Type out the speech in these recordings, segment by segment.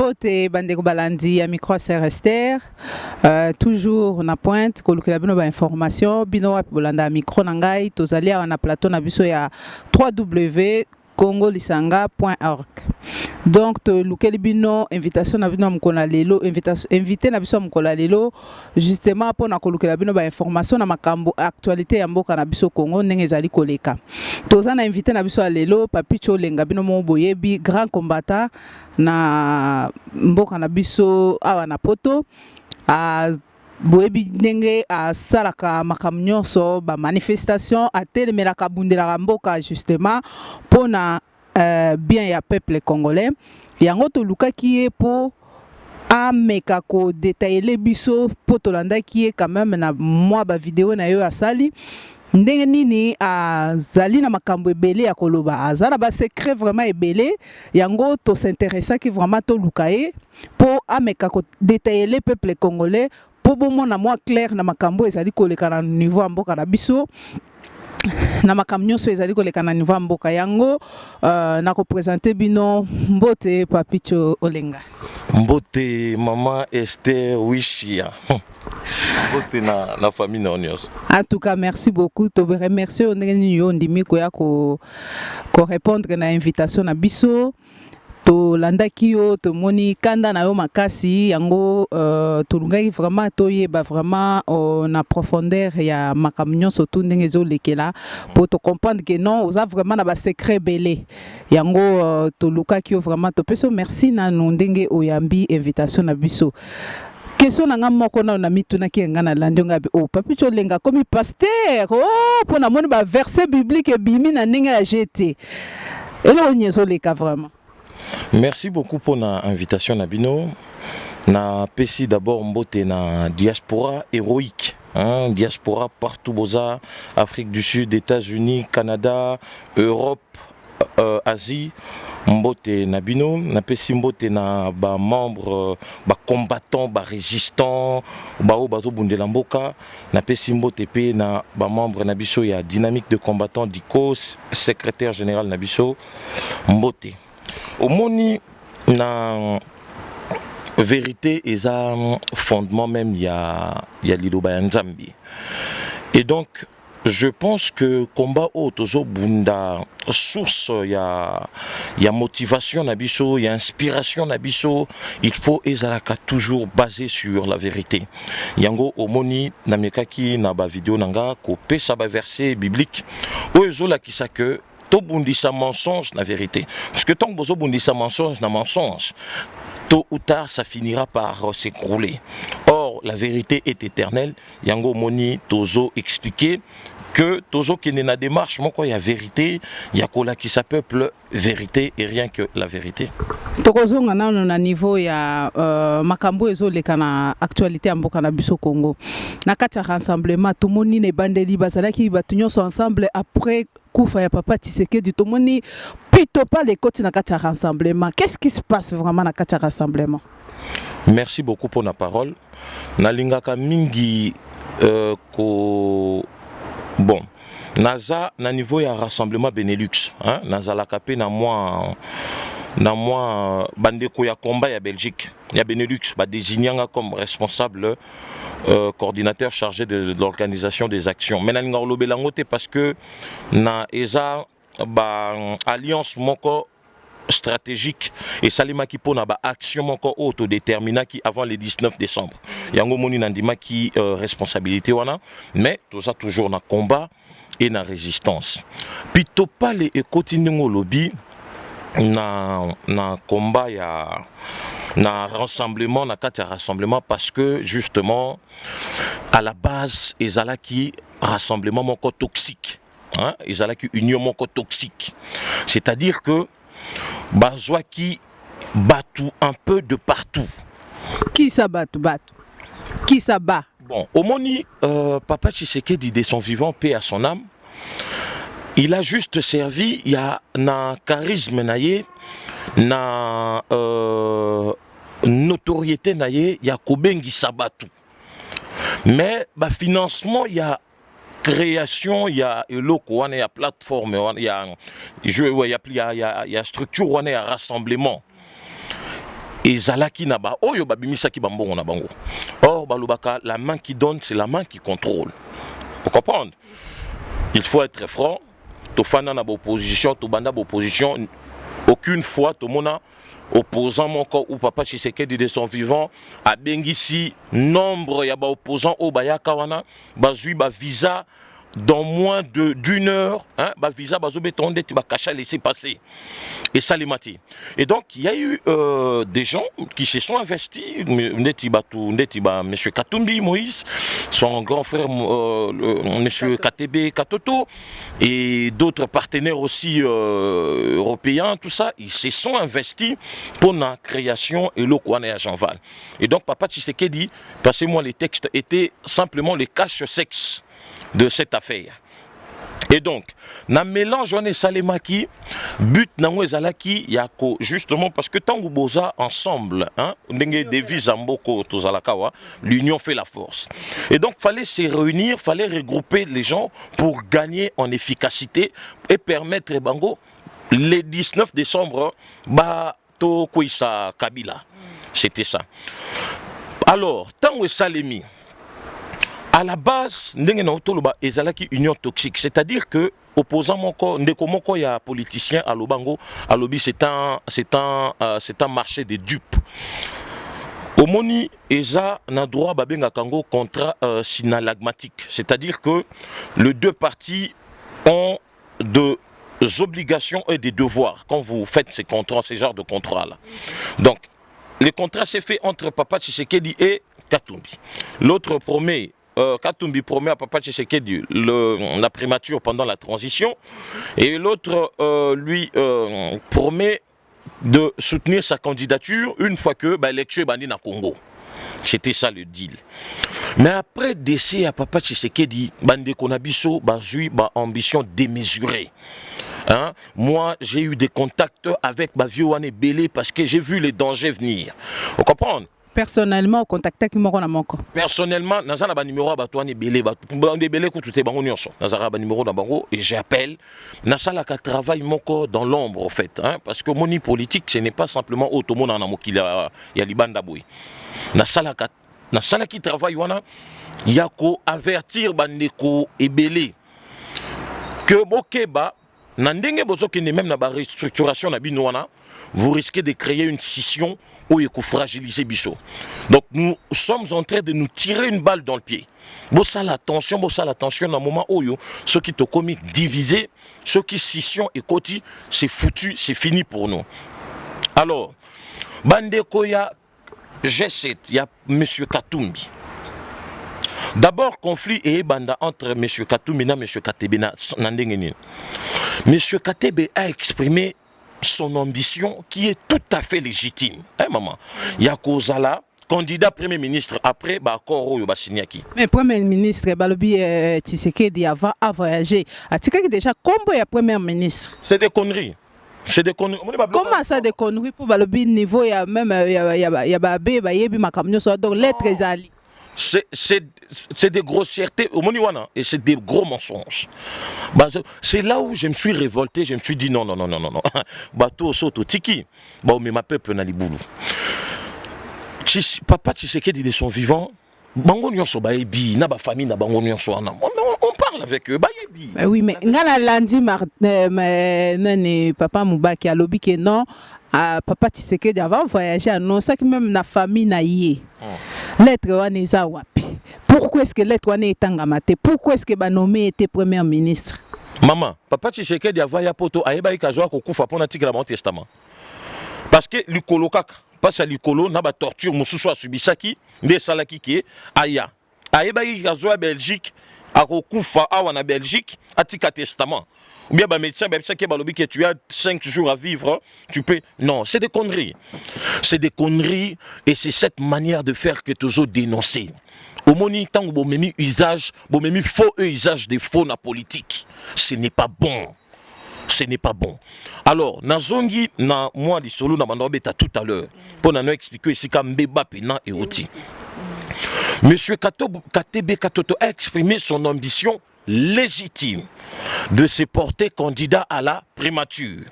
Mbote Bandeko Balandi à micro Esther, toujours na pointe kolukela bino ba information bino wa bolanda micro nangai tozali na plateau na biso ya www.congolisanga.org. Donc to lukeli bino invitation na bino mkola lelo invité na biso mkola lelo justement pour na kolukela bino ba information na makambo actualité ya mboka na biso Congo ndenge ezali koleka. Toza na invité na biso lelo Papi Cholenga bino mo boyebi grand combattant na mboka na biso awa na poto a boyebi ndenge a salaka makambo nyonso ba manifestation a telemelaka bundelaka mboka justement pona bien ya peuple congolais yango to lukaki ye po ameka ko détailler biso po tolandaki ye quand même na mwa ba vidéo na yo asali ndenge nini azali na makambo ebele ya koloba azala ba secret vraiment ebele yango to s'intéressa ki vraiment to lukaye po ameka ko détailler peuple congolais po bomona mwa clair na makambo ezali koleka na niveau ya mboka na biso na makambo nyonso ezali koleka na niveau ya mboka yango na ko présenter bino Mbote Papi Cholenga. Mbote Maman Esther Wishia. Mbote na famille na onios. En tout cas, merci beaucoup. To remercier on ndimi ko ya ko répondre na invitation na biso. To landaki yo to moni kanda na yo makasi yango to lungaki vraiment to yeba vraiment na profondeur ya makambo nyonso to ndenge zo lekela pour te comprendre que non oza vraiment na ba secret belé yango to lukaki yo vraiment to peso merci na ndenge oyambi invitation na biso. Question nanga moko na mituna ki ngana landonga bi Papi Cholenga comme pasteur pour na moni ba verset biblique bimi na ndenge ya jeté. Elo onyezo leka vraiment. Merci beaucoup pour l'invitation Nabino. Na pesi d'abord Mbote na diaspora héroïque. Diaspora partout boza, Afrique du Sud, États-Unis, Canada, Europe, Asie. Mbote Nabino, na pesi Mbote na ba membre, ba combattant, ba résistant, ba o bato bundela mboka. Na pesi Mbote pe na ba membre Nabiso ya dynamique de combattant d'ICOS, secrétaire général Nabiso Mbote. Au moni na vérité et ça fondement même il y a Liloba Nzambi. Et donc je pense que combat autozo bunda source il y a motivation nabiso, il y a inspiration nabiso, il faut ezalaka toujours basé sur la vérité. Yango omoni namekaki na ba vidéo nanga ko pesa ba verset biblique ozola kisaka to bundisa mensonge la vérité. Parce que tant que bozo bundisa mensonge na mensonge, tôt ou tard ça finira par s'écrouler. Or la vérité est éternelle. Yango moni tozo expliquer que tozo qui n'est na démarche mon quoi il y a vérité, il y a kola qui sa peuple vérité et rien que la vérité. Tokozonga na niveau ya makambo ezoleka na actualité ya mboka na biso Congo. Na kati ya rassemblement tomoni ne bandeli bazalaki batu nyonso ensemble après kufa ya Papa Tshisekedi tomoni pito pas les côtés na kati ya rassemblement. Qu'est-ce qui se passe vraiment na kati ya rassemblement? Merci beaucoup pour la parole. Nalingaka mingi bon, naza na niveau ya rassemblement Benelux, hein, naza la capé na moi bandeko ya combat ya Belgique, ya Benelux ba désignanga comme responsable coordinateur chargé de l'organisation des actions. Mais nalinga lobelangote parce que na eza ba alliance moko stratégique et salima ki pona ba action moko autodéterminant qui avant le 19 décembre. Yango moni nandima ki responsabilité wana mais tout ça toujours na combat et na résistance. Pito pale et continue lobby na combat ya na rassemblement na kati rassemblement parce que justement à la base ezalaki rassemblement moko toxique, hein, ezalaki union moko toxique. C'est-à-dire que bazwa qui batou un peu de partout. Qui ça bat? Qui ça bat? Bon, au moni Papa Tshisekedi de son vivant, paix à son âme, il a juste servi, il y a un charisme naïe, na notoriété naïe, il y a Kobengi Sabatu. Mais bah financement, il y a création, il y a loco, il y a plateforme, il y a structure, il y a rassemblement. ezalaki na ba oyo babimisaki bambongo na bango. Or balobaka la main qui donne c'est la main qui contrôle. Vous comprenez? Il faut être franc. Tofana na opposition, tobanda opposition. Aucune fois tomona opposant mon corps ou papa Tshisekedi de son vivant a bengisi nombre ya ba opposants au bayaka wana bazui ba visa dans moins d'une heure, hein, ba visa bazobetonde tu vas cacher laisser passer. Et ça les mati. Et donc il y a eu des gens qui se sont investis, Ndetiba M. Katumbi Moïse, son grand frère M. KTB Katoto et d'autres partenaires aussi européens, tout ça, ils se sont investis pour la création et l'Okwane à Jean-Val. Et donc Papa Tshisekedi, passez-moi les textes, étaient simplement les cache-sexe de cette affaire. Et donc, na mélange on est salemaki, but na ezalaki yako justement parce que tant que boza ensemble, hein, ndenge devise amboko tozalakawa, l'union fait la force. Et donc fallait se réunir, fallait regrouper les gens pour gagner en efficacité et permettre bango le 19 décembre ba to Kwisa Kabila. C'était ça. Alors, tant que salemi à la base, ezalaki union toxique, c'est-à-dire que opposant moko ndeko moko ya politicien à Lobango, à Lobi c'est un marché de dupes. Omoni eza na droit babenga kango contrat synalagmatique, c'est-à-dire que les deux parties ont des obligations et des devoirs quand vous faites ces contrats, ces genres de contrats là. Donc le contrat s'est fait entre Papa Tshisekedi et Katumbi. L'autre promet Katumbi promet à Papa Tshisekedi la primature pendant la transition et l'autre lui promet de soutenir sa candidature une fois que l'élection est bannie na Congo. C'était ça le deal. Mais après décès à Papa Tshisekedi, bande konabiso bazui ba ambition démesurée. Hein? Moi, j'ai eu des contacts avec Bavioane Belé parce que j'ai vu les dangers venir. Vous comprenez? Personnellement, contacté qui m'a manqué. Personnellement, nazala ba numéro ba toane belé ba belé ko tuté bango nyonso. Nazala ba numéro na bango et j'appelle. Nasala ka travail moko dans l'ombre en fait, hein, parce que moni politique ce n'est pas simplement automona na mokila ya libanda boy. Nasala qui travaille wana yako avertir bandeko ebelé que bokeba na ndenge bozoki même na ba restructuration na bino wana, vous risquez de créer une scission où il faut fragiliser Bissot. Donc nous sommes en train de nous tirer une balle dans le pied. Bossa l'attention dans un moment où ceux qui te commis divisés, ceux qui scission et côté, c'est foutu, c'est fini pour nous. Alors, Bandeko ya G7, il y a M. Katumbi. D'abord, conflit et banda entre M. Katumbi et M. Katebe. M. Katebe a exprimé son ambition qui est tout à fait légitime. Hein, maman? Yakozala, candidat Premier ministre, après, Koro Yobasinyaki. Mais Premier ministre, Balobi Tshisekedi avant a voyagé. A-t-il déjà combien il y a Premier ministre? C'est des conneries. C'est des conneries. Comment ça des conneries pour Balobi niveau? Il y a même Babé, Bayebi, Makamnyo, donc lettres ali. C'est des grossièretés et c'est des gros mensonges. C'est là où je me suis révolté, je me suis dit non. Bateau soto tiki, mais ma peuple n'a liboulou. Papa Tshisekedi de son vivant, bango nyonso baebi, na ba famille na bango nyonso ana. On parle avec eux, baebi. Oui, mais ngana lundi papa Moubaki a lobby que non. Papa Tshisekedi avant voyager à non ça qui même na famille na yé. Lettre waneza wapi. Pourquoi est-ce que lettre wane etangamate? Pourquoi est-ce que ba nommé était premier ministre? Maman, Papa Tshisekedi avaya poto ayeba ikazwa kokufa pona tikela mon testament. Parce que likolo kaka, parce à likolo na ba torture mususu asubisaki nde salaki ki aya. Ayeba ikazwa Belgique akokufa awa na Belgique atika testament. Ou bien les médecins que tu as 5 jours à vivre, tu peux... Non, c'est des conneries. C'est des conneries et c'est cette manière de faire que tu as dénoncé. Au moment où vous avez usage, vous avez faux usage des faux na politique. Ce n'est pas bon. Ce n'est pas bon. Alors, Nazongi, moi, les solo, tout à l'heure, pour nous expliquer ici comme Mbeba, Pena et Oti. Monsieur Katebe Katoto a exprimé son ambition légitime de se porter candidat à la primature.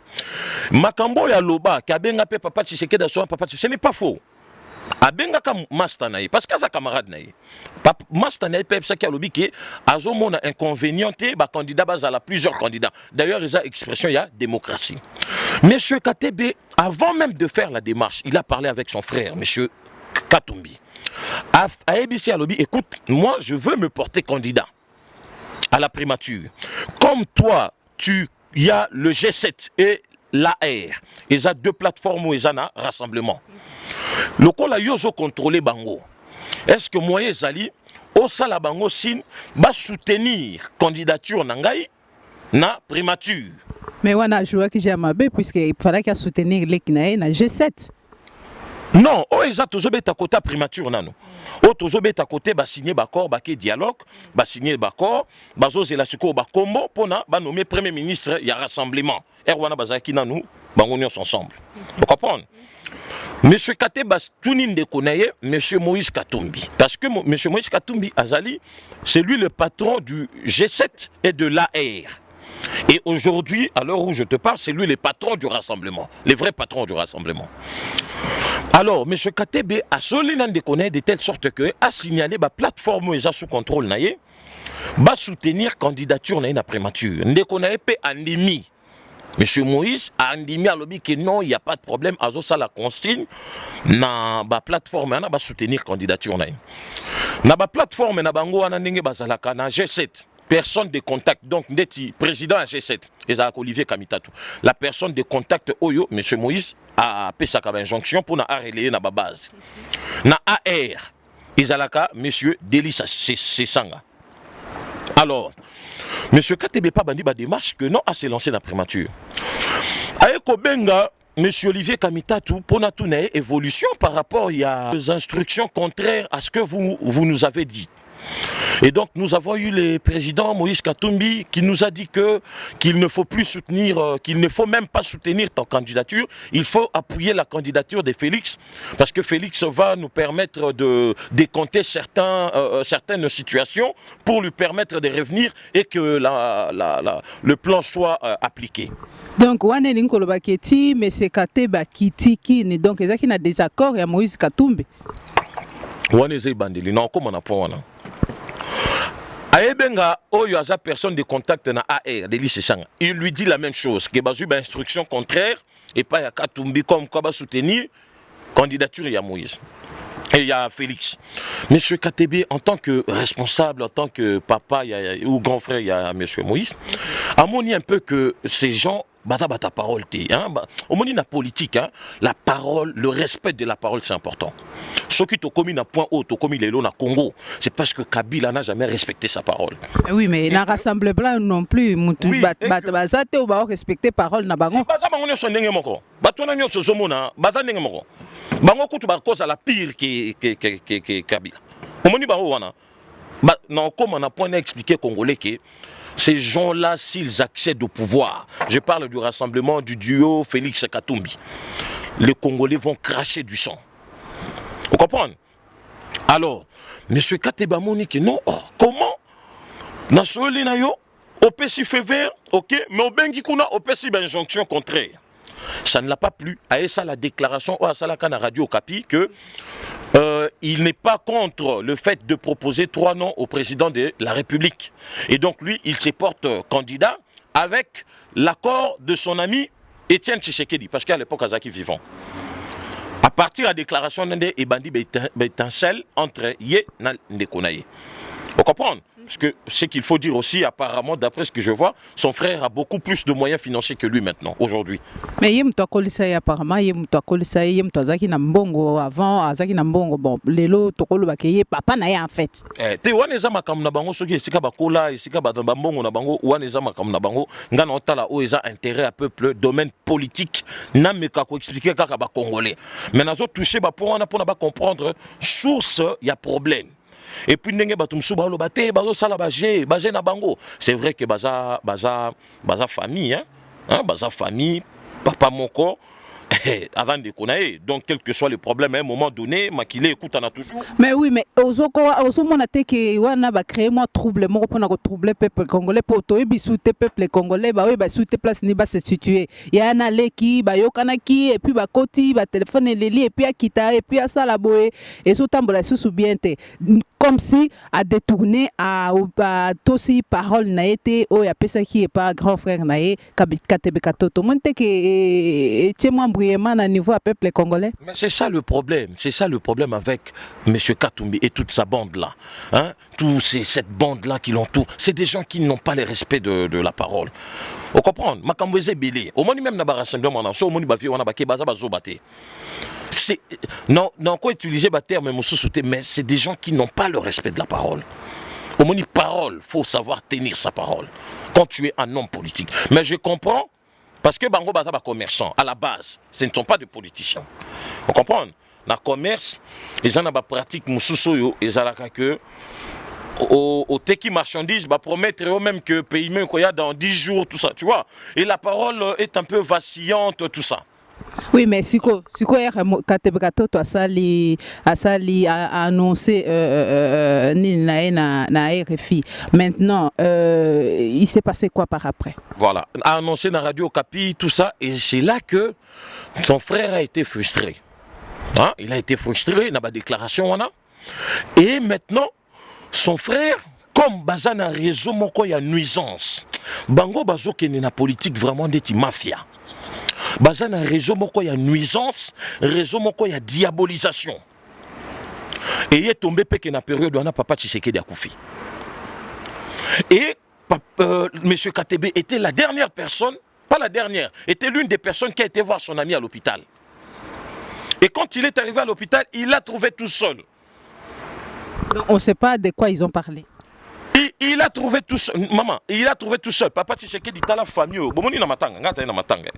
Makambo ya loba kabenga pe papa Tshisekedi aso papa ce n'est pas faux. Abenga ka master na ye parce que sa camarade na ye. Master na ye pe ça ki alobi ke azomona inconvénient te ba candidat bazala plusieurs candidats. D'ailleurs ils a expression il y a démocratie. Monsieur Katebe avant même de faire la démarche, il a parlé avec son frère monsieur Katumbi. À ABC alobi écoute, moi je veux me porter candidat à la primature. Comme toi, il y a le G7 et l'AR. Ils ont deux plateformes où ils ont un rassemblement. Le col a yozo contrôlé Bango. Est-ce que moi, Zali, au sala Bango sin, va soutenir candidature Nangaï na primature? Mais on a joué que j'ai amabé puisqu'il fallait qu'il soutenir les Kinaï na G7. Non, oh ils ont toujours à côté primature nano. Oh toujours à côté ba signer d'accord, ba dialogue, ba signer d'accord, ba zo la suko ba combo pour na ba nommer premier ministre il y a rassemblement. Erwana bazaki nanu ba union ensemble. Vous comprenez? Monsieur Kate bas tunin de konaye monsieur Moïse Katumbi parce que monsieur Moïse Katumbi Azali, c'est lui le patron du G7 et de l'AR. Et aujourd'hui, à l'heure où je te parle, c'est lui le patron du rassemblement, le vrai patron du rassemblement. Alors, M. Katebe a solidairement déconné de telle sorte que a signalé la plateforme où sous contrôle naïe, va soutenir candidature naïe na primature. Ndékonaye pe andimi. M. Moïse a andimi à l'objet que non, il n'y a pas de problème. Azo ça la consigne na ba plateforme na va soutenir candidature naïe. Na ba plateforme na bango ana ndenge bazalaka na G7. Personne de contact, donc Ndeti, président à G7, Olivier Kamitatu. La personne de contact Oyo, M. Moïse, a fait sa injonction pour relayer na base. Na AR, Izalaka, M. Delis Sesanga. Alors, M. Katebe pas bandi ba démarche que non à se lancer dans la primature. Aeko Benga, M. Olivier Kamitatu, pour une évolution par rapport à des instructions contraires à ce que vous nous avez dit. Et donc nous avons eu le président Moïse Katumbi qui nous a dit qu'il ne faut plus soutenir, qu'il ne faut même pas soutenir ta candidature, il faut appuyer la candidature de Félix, parce que Félix va nous permettre de décompter certaines situations pour lui permettre de revenir et que le plan soit appliqué. Donc, on est en Kolobaketi, mais c'est Kateba Kitiki, donc il y a un désaccord et Moïse Katumbi. On est bandeli, non, comment on a pas Aebenga, oyo aza personne de contact na AR, Delis Sesanga. Il lui dit la même chose, que bazu ba instruction contraire et pas ya Katumbi comme quoi ba soutenir candidature ya Moïse. Et il y a Félix. Monsieur Katebe, en tant que responsable, en tant que papa ou grand frère, il y a monsieur Moïse, a moni un peu que ces gens bata parole hein, au moment la politique hein, la parole, le respect de la parole c'est important. Ce qui te commis un point haut, te commis les lots na Congo, c'est parce que Kabila n'a jamais respecté sa parole. Oui, mais na rassemblement non plus, mutu bazate ou ba respecter parole na bango. Baza bango nyonso ndenge moko. Batona nyonso zomona, baza ndenge moko. Bango kutu ba cause à la pire que Kabila. Au moment bango wana. Non, comme on a point expliqué Congolais que ces gens-là, s'ils accèdent au pouvoir, je parle du rassemblement du duo Félix Katumbi, les Congolais vont cracher du sang. Vous comprenez? Alors, M. Kateba Monique, non, comment? Nassoli Nayo, au PSI fait vert, ok, mais au Bengikuna, au PSI injonction contraire. Ça ne l'a pas plu. À ça, la déclaration à Salakana Radio Okapi que il n'est pas contre le fait de proposer 3 noms au président de la République. Et donc lui, il se porte candidat avec l'accord de son ami Étienne Tshisekedi, parce qu'à l'époque, Azaki vivant. À partir de la déclaration d'Inde et Bandi étincelle entre Yé et Ndekonaye. Vous comprenez? Parce que ce qu'il faut dire aussi, apparemment, d'après ce que je vois, son frère a beaucoup plus de moyens financiers que lui maintenant, aujourd'hui. Mais il y a apparemment, il y a Zaki Nambongo avant, Azaki Nambongo, bon, Lelo, Tokolo Bakeye, papa n'a en fait. Te waneza makam na bango soki esika bakola esika bambongo na bango waneza makam na bango ngana otala o eza intérêt à peuple domaine politique na meka ko expliquer kaka ba congolais. Mais nazo toucher ba pour na comprendre source il y a problème. Et puis ndenge batumsu ba lo bate bazo sala baje na bango. C'est vrai que baza famille hein, baza famille papa moko avant de connaître. Donc, quel que soit le problème, à un moment donné, Makile écoute, on a toujours. Mais oui, mais aux mon attaque wana ba créer moi trouble mon pour na troubler peuple congolais pour toi bisouter peuple congolais ba oui ba souter place ni ba se situer. Il y a na leki ba yokanaki et puis ba koti ba téléphone leli et puis a kita et puis a sala boé et sous tambola sous bien comme si à détourner à tosi parole na été o ya pesa qui est pas grand frère na e katebe katoto monte que chez moi brièvement à niveau à peuple congolais. Mais c'est ça le problème, avec M. Katumbi et toute sa bande-là. Hein? Cette bande-là qui l'entoure, c'est des gens qui n'ont pas le respect de la parole. Vous comprenez? Makamboueze Bélé, au moins même dans le rassemblement, au moins on a baké baza bazobate. Non, quoi utiliser le terme mais c'est des gens qui n'ont pas le respect de la parole. Au moins parole, faut savoir tenir sa parole quand tu es un homme politique. Mais je comprends. Parce que Bango Baza ba commerçants, à la base, ce ne sont pas des politiciens. Vous comprenez? Dans le commerce, ils ont une pratique mususoyo, ils ont que au teki marchandise, bah promettre eux-mêmes que paiement dans 10 jours, tout ça, tu vois. Et la parole est un peu vacillante, tout ça. Oui, mais siko Katebe Katoto a annoncé na RFI. Maintenant, il s'est passé quoi par après? Voilà, a annoncé dans Radio Okapi, tout ça, et c'est là que son frère a été frustré. Hein? Il a été frustré dans la déclaration, et maintenant, son frère, comme Bazan a réseau, il y a nuisance. Bango Bazo qui est dans la politique vraiment d'être mafia. Bazan a réseau, il y a nuisance, réseau, il y a diabolisation. Et il est tombé dans la période où on a Papa Tshisekedi Akoufi. Et M. Katebe était la dernière personne, pas la dernière, était l'une des personnes qui a été voir son ami à l'hôpital. Et quand il est arrivé à l'hôpital, il l'a trouvé tout seul. Donc, on ne sait pas de quoi ils ont parlé. Il a trouvé tout seul, maman, il a trouvé tout seul. Papa Tshisekedi dit à la famille, Bomoni na matanga, ngata na matanga.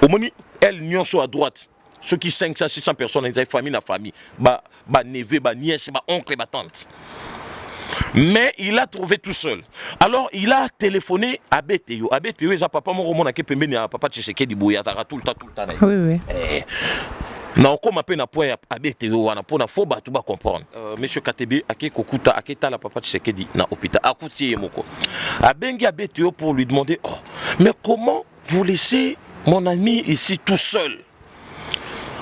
Bomoni, elle nyonso à droite. Ceux qui 500, 600 personnes, ils ont famille na famille. Ba neveu, ba nièce, ba oncle, ba tante. Mais il a trouvé tout seul. Alors il a téléphoné à BTO. À BTO, il a papa mon roman qui peut mener à Papa Tshisekedi Bouya, tout le temps. Oui, oui. Non, comme appelle na point à BTO, on a pour na faut ba tout ba comprendre. Monsieur Katebe ake kokuta aketa la Papa Tshisekedi na hôpital. Akuti moko. A bengi à BTO pour lui demander mais comment vous laissez mon ami ici tout seul?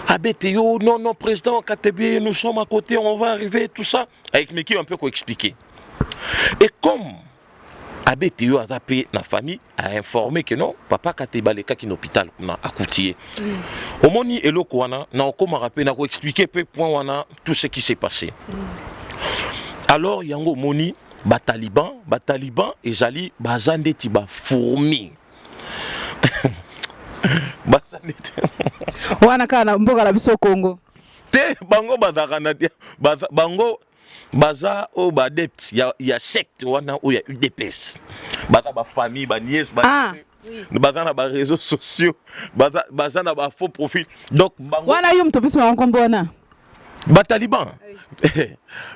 À BTO, non, président Katebe, nous sommes à côté, on va arriver, tout ça. Avec Meki, un peu quoi expliquer. Et comme ABTO a tapé la famille, a informé que non, papa Katebe les cas qui l'hôpital à Koutié. Au moni et l'Okwana, n'a encore rappelé, n'a expliqué peu point tout ce qui s'est passé. Alors, il y a un moni, Bataliban, et Zali, Bazande Tiba, fourmi. Wana kana mboka la biso Congo. Te bango bazakana bango baza o badept ya secte wana o ya UDPS. Baza ba famille ba nièce ba baza na ba réseaux sociaux, baza na ba faux profil. Donc bango wana yo mtopisi ma nkombo wana. Bataliban.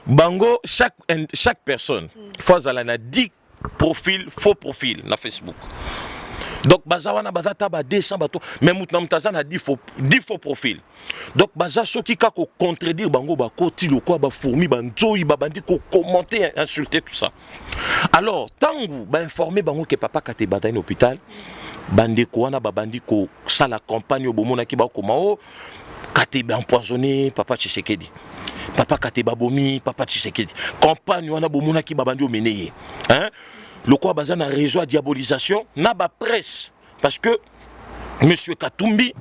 Bango chaque personne fois à la 10 profils faux profils na Facebook. Donc bazawana bazata ba 200 bateaux mais mutna mutazana 10 faux profils. Donc baza ceux qui ka ko contredire bango ba koti lokwa ba fourmi ba nzoi ba bandi ko commenter insulter tout ça. Alors tangu ba informer bango que papa Katebe bataille à l'hôpital bande ko wana ba bandi ko sala campagne bomona ki ba komao Katebe empoisonné papa Tshisekedi. Papa Katebe bomi papa Tshisekedi. Campagne wana bomona ki ba bandi o meneye. Hein? Le quoi bazan a réseau à diabolisation n'a pas presse parce que M. Katumbi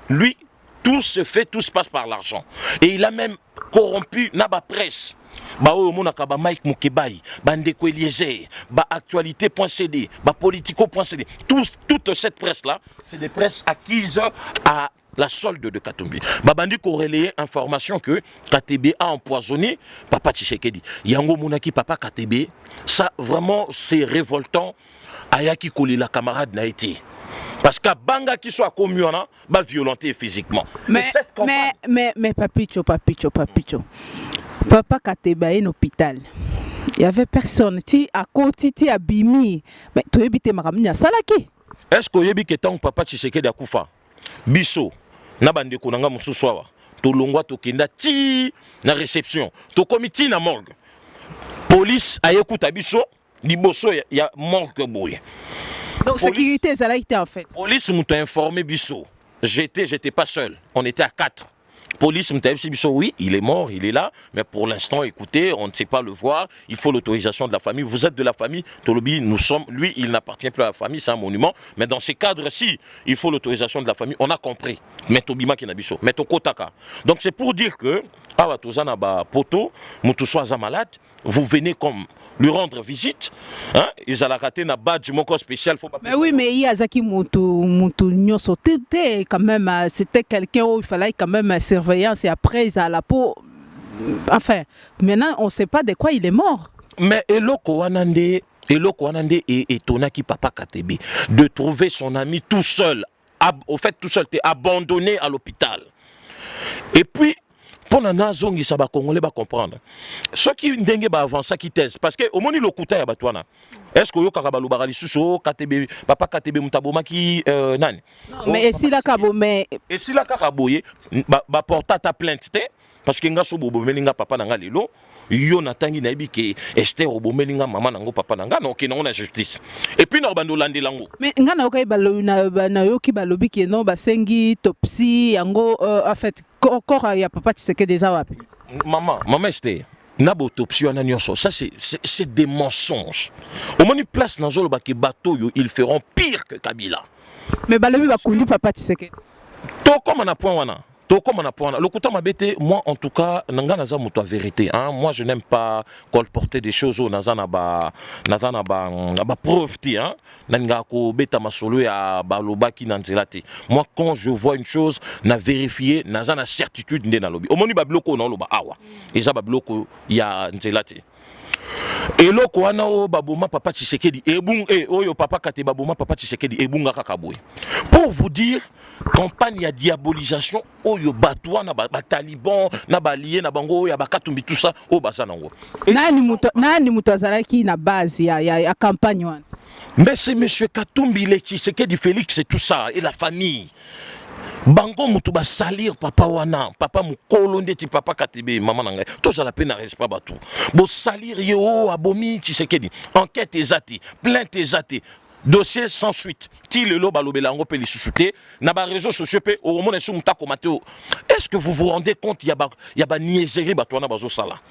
lui tout se passe par l'argent et il a même corrompu n'a pas presse ba o mona ka ba Mike Mukebai bandeko Eliezer ba actualité.cd ba politico.cd toute cette presse là c'est des presses acquises à la solde de Katumbi. Babandi corrélé information que Katebe a empoisonné papa Tshisekedi. Yango monaki papa Katebe, ça vraiment c'est révoltant. Ayaki Koli la camarade n'a été. Parce qu'à Banga qui soit commun, va violenter physiquement. Mais papicho. Papa Katebe est en hôpital. Il y avait personne. Ti à côté, ti à Bimi. Mais tu es bité maramnia salaki. Est-ce que yebi que tant papa Tshisekedi a koufa? Bisso. na bande konanga mususu awa to longwa to kenda ti na réception to comité na morgue police ayekuta biso liboso ya morgue boye. Donc sécurité ça là été en fait. Police m'a informé biso. J'étais pas seul. On était à 4. Police m'a dit biso oui, il est mort, il est là, mais pour l'instant écoutez, on ne sait pas le voir, il faut l'autorisation de la famille. Vous êtes de la famille Tolobi, nous sommes lui, il n'appartient plus à la famille, c'est un monument, mais dans ces cadres-ci, il faut l'autorisation de la famille. On a compris. Mais Tobima qui n'a biso, mais Tokotaka. Donc c'est pour dire que ah tozana ba poto, mutu soit malade, vous venez comme lui rendre visite, hein? Ils allaient rater na badge moko spécial. Faut pas. Mais oui, mais Yazaki Moutou Nyoso, quand même, c'était quelqu'un où il fallait quand même surveillance et après ils à la peau. Enfin, maintenant on ne sait pas de quoi il est mort. Mais Eloko Wanande et Tonaki Papa Katebe de trouver son ami tout seul, au fait tout seul, abandonné à l'hôpital. Et puis pour nana zongi ça ba congolais ba comprendre ceux qui ndenge ba avancer qui thèse parce que au moni lokuta ya batwana est-ce que yo kaka balobaka lisusu Katebe papa Katebe mutaboma ki nani mais et si la kabo mais et si la kaka boye ba porta ta plainte te parce que nga so bobo melinga papa nanga lelo yo natangi na yebi ke Esther obomelinga mama nango papa nanga non ke non na justice et puis na bando lande lango mais nga na okai balo na yo ki balobi ke non basengi topsi yango en fait corps ya papa Tshisekedi déjà wapi maman Esther na autopsie na nyonso ça c'est des mensonges au moins une place dans zolo ba ke bateau yo ils feront pire que Kabila mais balobi bakundi papa Tshisekedi to comme na point wana. Le côté m'abete, moi en tout cas, nanga naza muto a vérité. Hein? Moi je n'aime pas colporter des choses au naza na ba preuve ti hein. Nanga ko beta masolo ya baloba ki nanzelate. Moi quand je vois une chose, na vérifier, naza na certitude ndé na lobi. Omoni ba bloko na loba awa. Eza ba bloko ya nzelate. Et loko wana o baboma papa Tshisekedi ebung oyo papa kate baboma papa Tshisekedi ebunga kakaboy. Pour vous dire campagne ya diabolisation oyo batwana ba taliban na balié na bango ya bakatumbi tout ça o basanango. Nani muto azalaki na base ya campagne wana. Mais c'est monsieur Katumbi le Tshisekedi Félix et tout ça et la famille. Bango mutu ba salir papa wana papa mukolo ndeti papa Katebe mama nanga to ça la peine reste pas batu bo salir yo abomi Tshisekedi enquête ezati plainte ezati dossier sans suite ti lelo balobelango pe lisusuté na ba réseaux sociaux pe au moment sur mutako mateo. Est-ce que vous vous rendez compte il y a ba niaiserie batwana bazo sala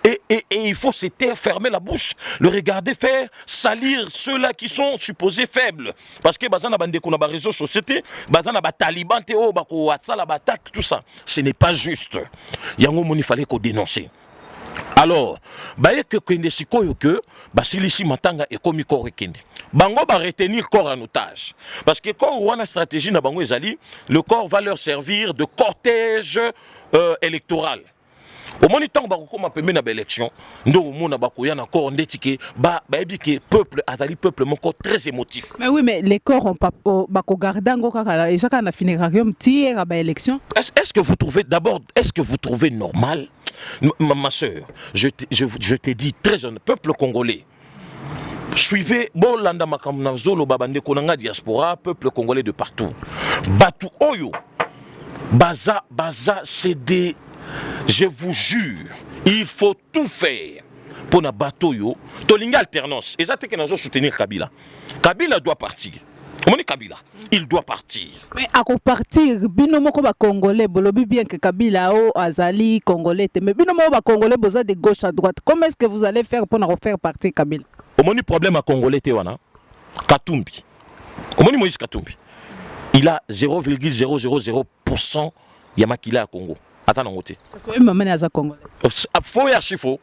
et il faut se taire, fermer la bouche, le regarder faire salir ceux-là qui sont supposés faibles parce que bazana bande ko na ba réseaux sociaux bazana ba taliban te o ba ko watsala ba attaque tout ça ce n'est pas juste yango moni fallait ko dénoncer. Alors baye que kende sikoyo que basilisi matanga et komi ko rekende bango va retenir corps en otage parce que quand on a une stratégie na bango ezali le corps va leur servir de cortège électoral au moment temps ba ko ma pembe na élection ndo mona ba ko ya na corps ndetike ba ebi ke peuple atali peuple moko très émotif. Mais oui mais les corps ont pas ba ko gardango kaka et ça quand na finira comme tirer ba élection. Est-ce que vous trouvez d'abord est-ce que vous trouvez normal ma soeur je t'ai dit très honnête peuple congolais. Suivez bon landa makamna zolo babande konanga diaspora peuple congolais de partout. Batu oyo baza c'est des je vous jure il faut tout faire pour na bateau yo tolinga alternance et ça te que nazo soutenir Kabila. Kabila doit partir. Moni Kabila, il doit partir. Mais à partir, bino moko ba congolais, bolobi bien que Kabila o azali congolais, mais bino moko ba congolais boza de gauche à droite. Comment est-ce que vous allez faire pour refaire partir Kabila? Omoni problème à congolais te wana. Katumbi. Omoni Moïse Katumbi. Il a 0,000% ya makila à Congo. Attends ngote. Faut même maman aza congolais. Faut y archifo.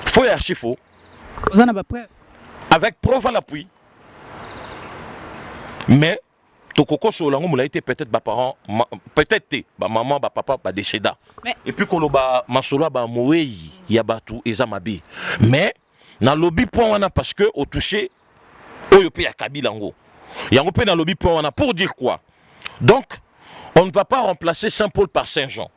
Faut y archifo. Vous en avez preuve. Avec preuve à l'appui. Mais tokoko solango moula été peut-être ba parents peut-être ba maman ba papa ba décéda et puis koloba masolo ba moei ya batu ezamabe mais na lobby point wana parce que au touché oyo pe ya Kabila ngo yango pe na lobby point wana pour dire quoi donc on ne va pas remplacer Saint-Paul par Saint-Jean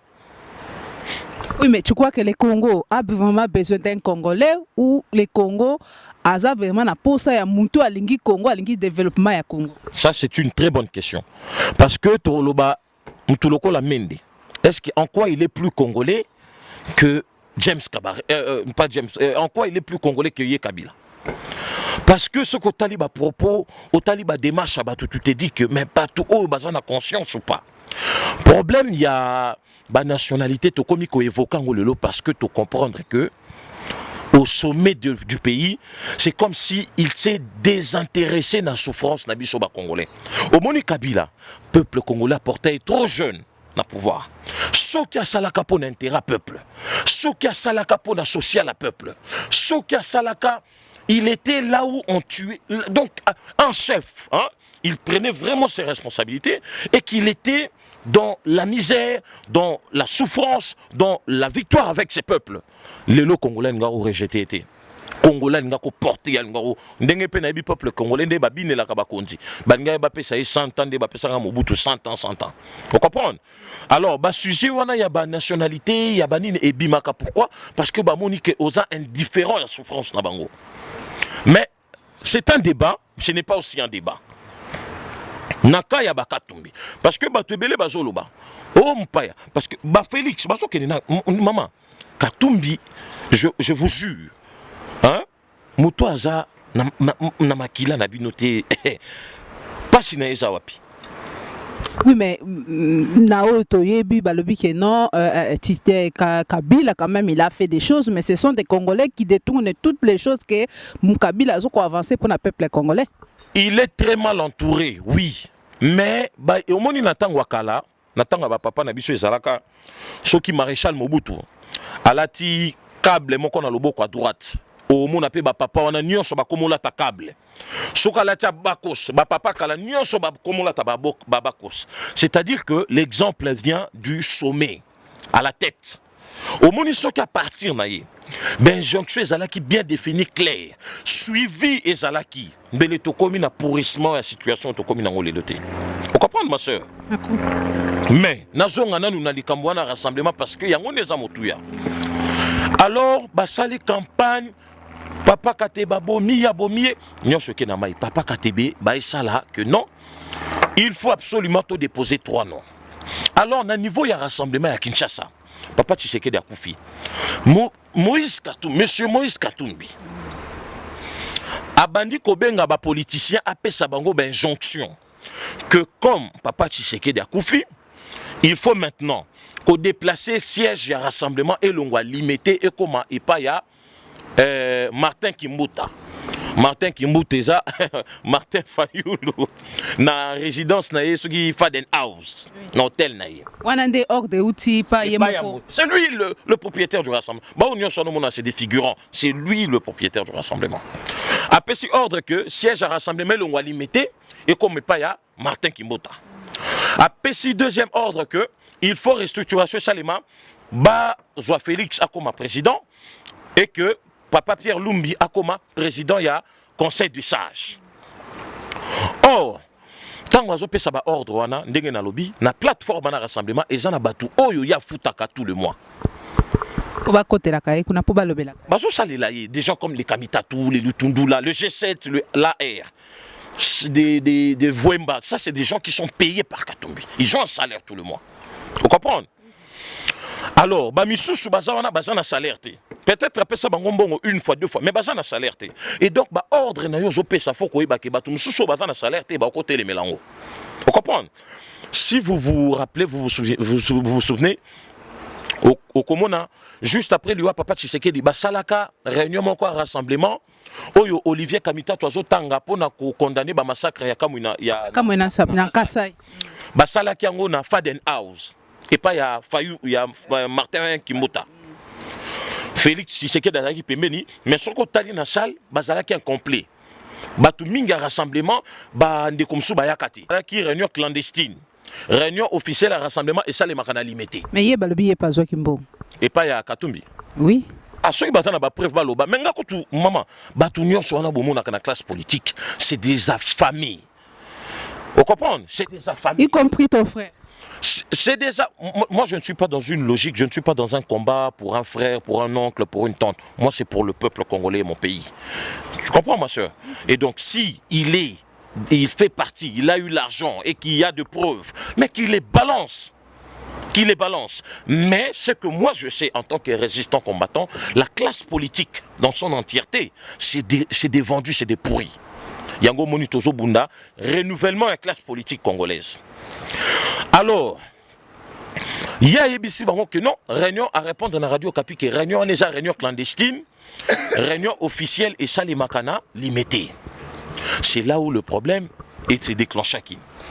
Oui, mais tu crois que le Congo a vraiment besoin d'un Congolais ou le Congo a vraiment na posa ya mutu alingi Congo alingi développement ya Congo? Ça, c'est une très bonne question. Parce que Toloba, Mutuloko la Mende, est-ce qu'en quoi il est plus congolais que James Kabare, pas James, en quoi il est plus congolais que Yé Kabila? Parce que ce qu'au Taliba propos, au Taliba démarche, tu te dis que mais pas tout haut, bazan a conscience ou pas. Problème, il y a la nationalité, tu comme évoquant le parce que tu comprendre que au sommet du pays, c'est comme si il s'est désintéressé de la souffrance de la congolais. Au Moni Kabila, peuple congolais porté trop jeune na pouvoir. Ce qui a salaka pour l'intérêt peuple, ce qui a salaka pour la social à peuple, ce qui a salaka, il était là où on tuait. Donc, un chef, hein, il prenait vraiment ses responsabilités et qu'il était dans la misère, dans la souffrance, dans la victoire avec ses peuples. Les lots congolais n'ont pas rejeté été. Congolais n'ont pas porté, n'ont pas peuple congolais n'ont pas bine la kabakonzi. Banga ba pesa 100 ans, ba pesa Mobutu 100 ans, 100 ans. Vous comprenez? Alors, ba sujet wana ya ba nationalité, ya ba nini et bimaka pourquoi? Parce que ba monique osa indifférent à la souffrance na bango. Mais c'est un débat, ce n'est pas aussi un débat. Naka ya bakatumbi parce que batebele bazoloba oh mpaya parce que ba Félix baso kenina maman Katumbi je vous jure hein muto aza na makila na binote pas sina eza wapi. Oui, mais Nao Toyebi balobi que non, Kabila quand même il a fait des choses, mais ce sont des Congolais qui détournent toutes les choses que Kabila a avancé pour le peuple congolais. Il est très mal entouré, oui. Mais au moins Nathan Wakala, Nathan papa na biso ezalaka soki maréchal Mobutu alati câble moko na loboko à droite. Au moins appelé papa wana nyonso ba komola ta câble. Soka alati bakos, papa kala nyonso ba komola ta babakos. C'est-à-dire que l'exemple vient du sommet à la tête. Au moins soki à partir na ye. Ben jonction ezalaki bien défini clair, suivi ezalaki mbele tokomi na pourrissement ya situation tokomi na ngolelo te. Vous comprenez ma sœur? Mais nazonga nanu na likambo na rassemblement parce que yango neza motuya. Alors basali campagne papa Kateba bomi ya bomi nyonso ke na mai papa Katebe ba esala que non, il faut absolument te déposer 3 noms. Alors na niveau ya rassemblement ya Kinshasa papa Tshisekedi akufi. Moïse Katumbi, monsieur Moïse Katumbi, abandi kobenga ba politicien apesa bango ben injonction que comme papa Tshisekedi akufi, il faut maintenant qu'on déplace siège à rassemblement et l'on va limiter et comment et pas ya Martin Kimbuta. Martin Kimbuteza, Martin Fayoulou, na résidence na yesugi Faden House, na hôtel na ye. Wanande hors de outils pas yemoko. C'est lui le propriétaire du rassemblement. Bah on son nom c'est des figurants, c'est lui le propriétaire du rassemblement. Après si ordre que siège à rassemblement l'on va limiter et comme pas ya Martin Kimbuta. Après si deuxième ordre que il faut restructuration Salema, bah Zoa Félix a comme président et que Papa Pierre Lumbi a comme président, il y a conseil du sage. Or, tant que vous avez ordre, wana ndenge na lobby, na plateforme na rassemblement, et ça na batu oyo ya futaka tout le mois. Oba côté la kaye, kuna poba lobela. Bazo salela des gens comme les Kamitatou, les Lutundula, le G7, l'AR, des Vouemba, ça c'est des gens qui sont payés par Katumbi. Ils ont un salaire tout le mois. Vous comprenez? Alors, Bamisusu bazana bazana salaire. Peut-être après ça bangombongo une fois, 2 fois, mais bazana salaire. Et donc ba ordre na yo zo pesa faut ko ibake batu mususu bazana salaire ba côté les mélango. Vous comprenez? Si vous vous rappelez, vous vous souvenez au Komona juste après lui papa Tshisekedi basalaka réunion moko rassemblement oyo Olivier Kamita tozo tanga pona ko condamner ba massacre ya Kamwina na Kasai. Basalaki yango na Faden House. Et pas il y a Fayou, il y a Martin Kimbuta. Félix Tshisekedi azalaki pembeni, mais soko tali na salle, bazalaki incomplet. Batu mingi rassemblement, ba ndekomsu ba yakati. Qui réunion clandestine. Réunion officielle à rassemblement et ça les makana limité. Mais yé balobi yé pas Kimbo. Et pas ya Katumbi. Oui. Ah ceux qui battent na ba preuve baloba, mais nga kotu maman, batu nyonso wana bomona kana classe politique, c'est des affamés. Vous comprenez? C'est des affamés. Y compris ton frère. C'est déjà... Moi, je ne suis pas dans une logique, je ne suis pas dans un combat pour un frère, pour un oncle, pour une tante. Moi, c'est pour le peuple congolais, mon pays. Tu comprends, ma soeur? Et donc, si il fait partie, il a eu l'argent et qu'il y a de preuves, mais qu'il les balance. Mais ce que moi je sais en tant que résistant combattant, la classe politique dans son entièreté, c'est des vendus, c'est des pourris. Yango Monitozo Bunda, renouvellement de la classe politique congolaise. Alors, il y a ABC que non, réunion à répondre dans la radio Kapi, que réunion déjà réunion clandestine, réunion officielle et ça les makana limité. C'est là où le problème est déclenché.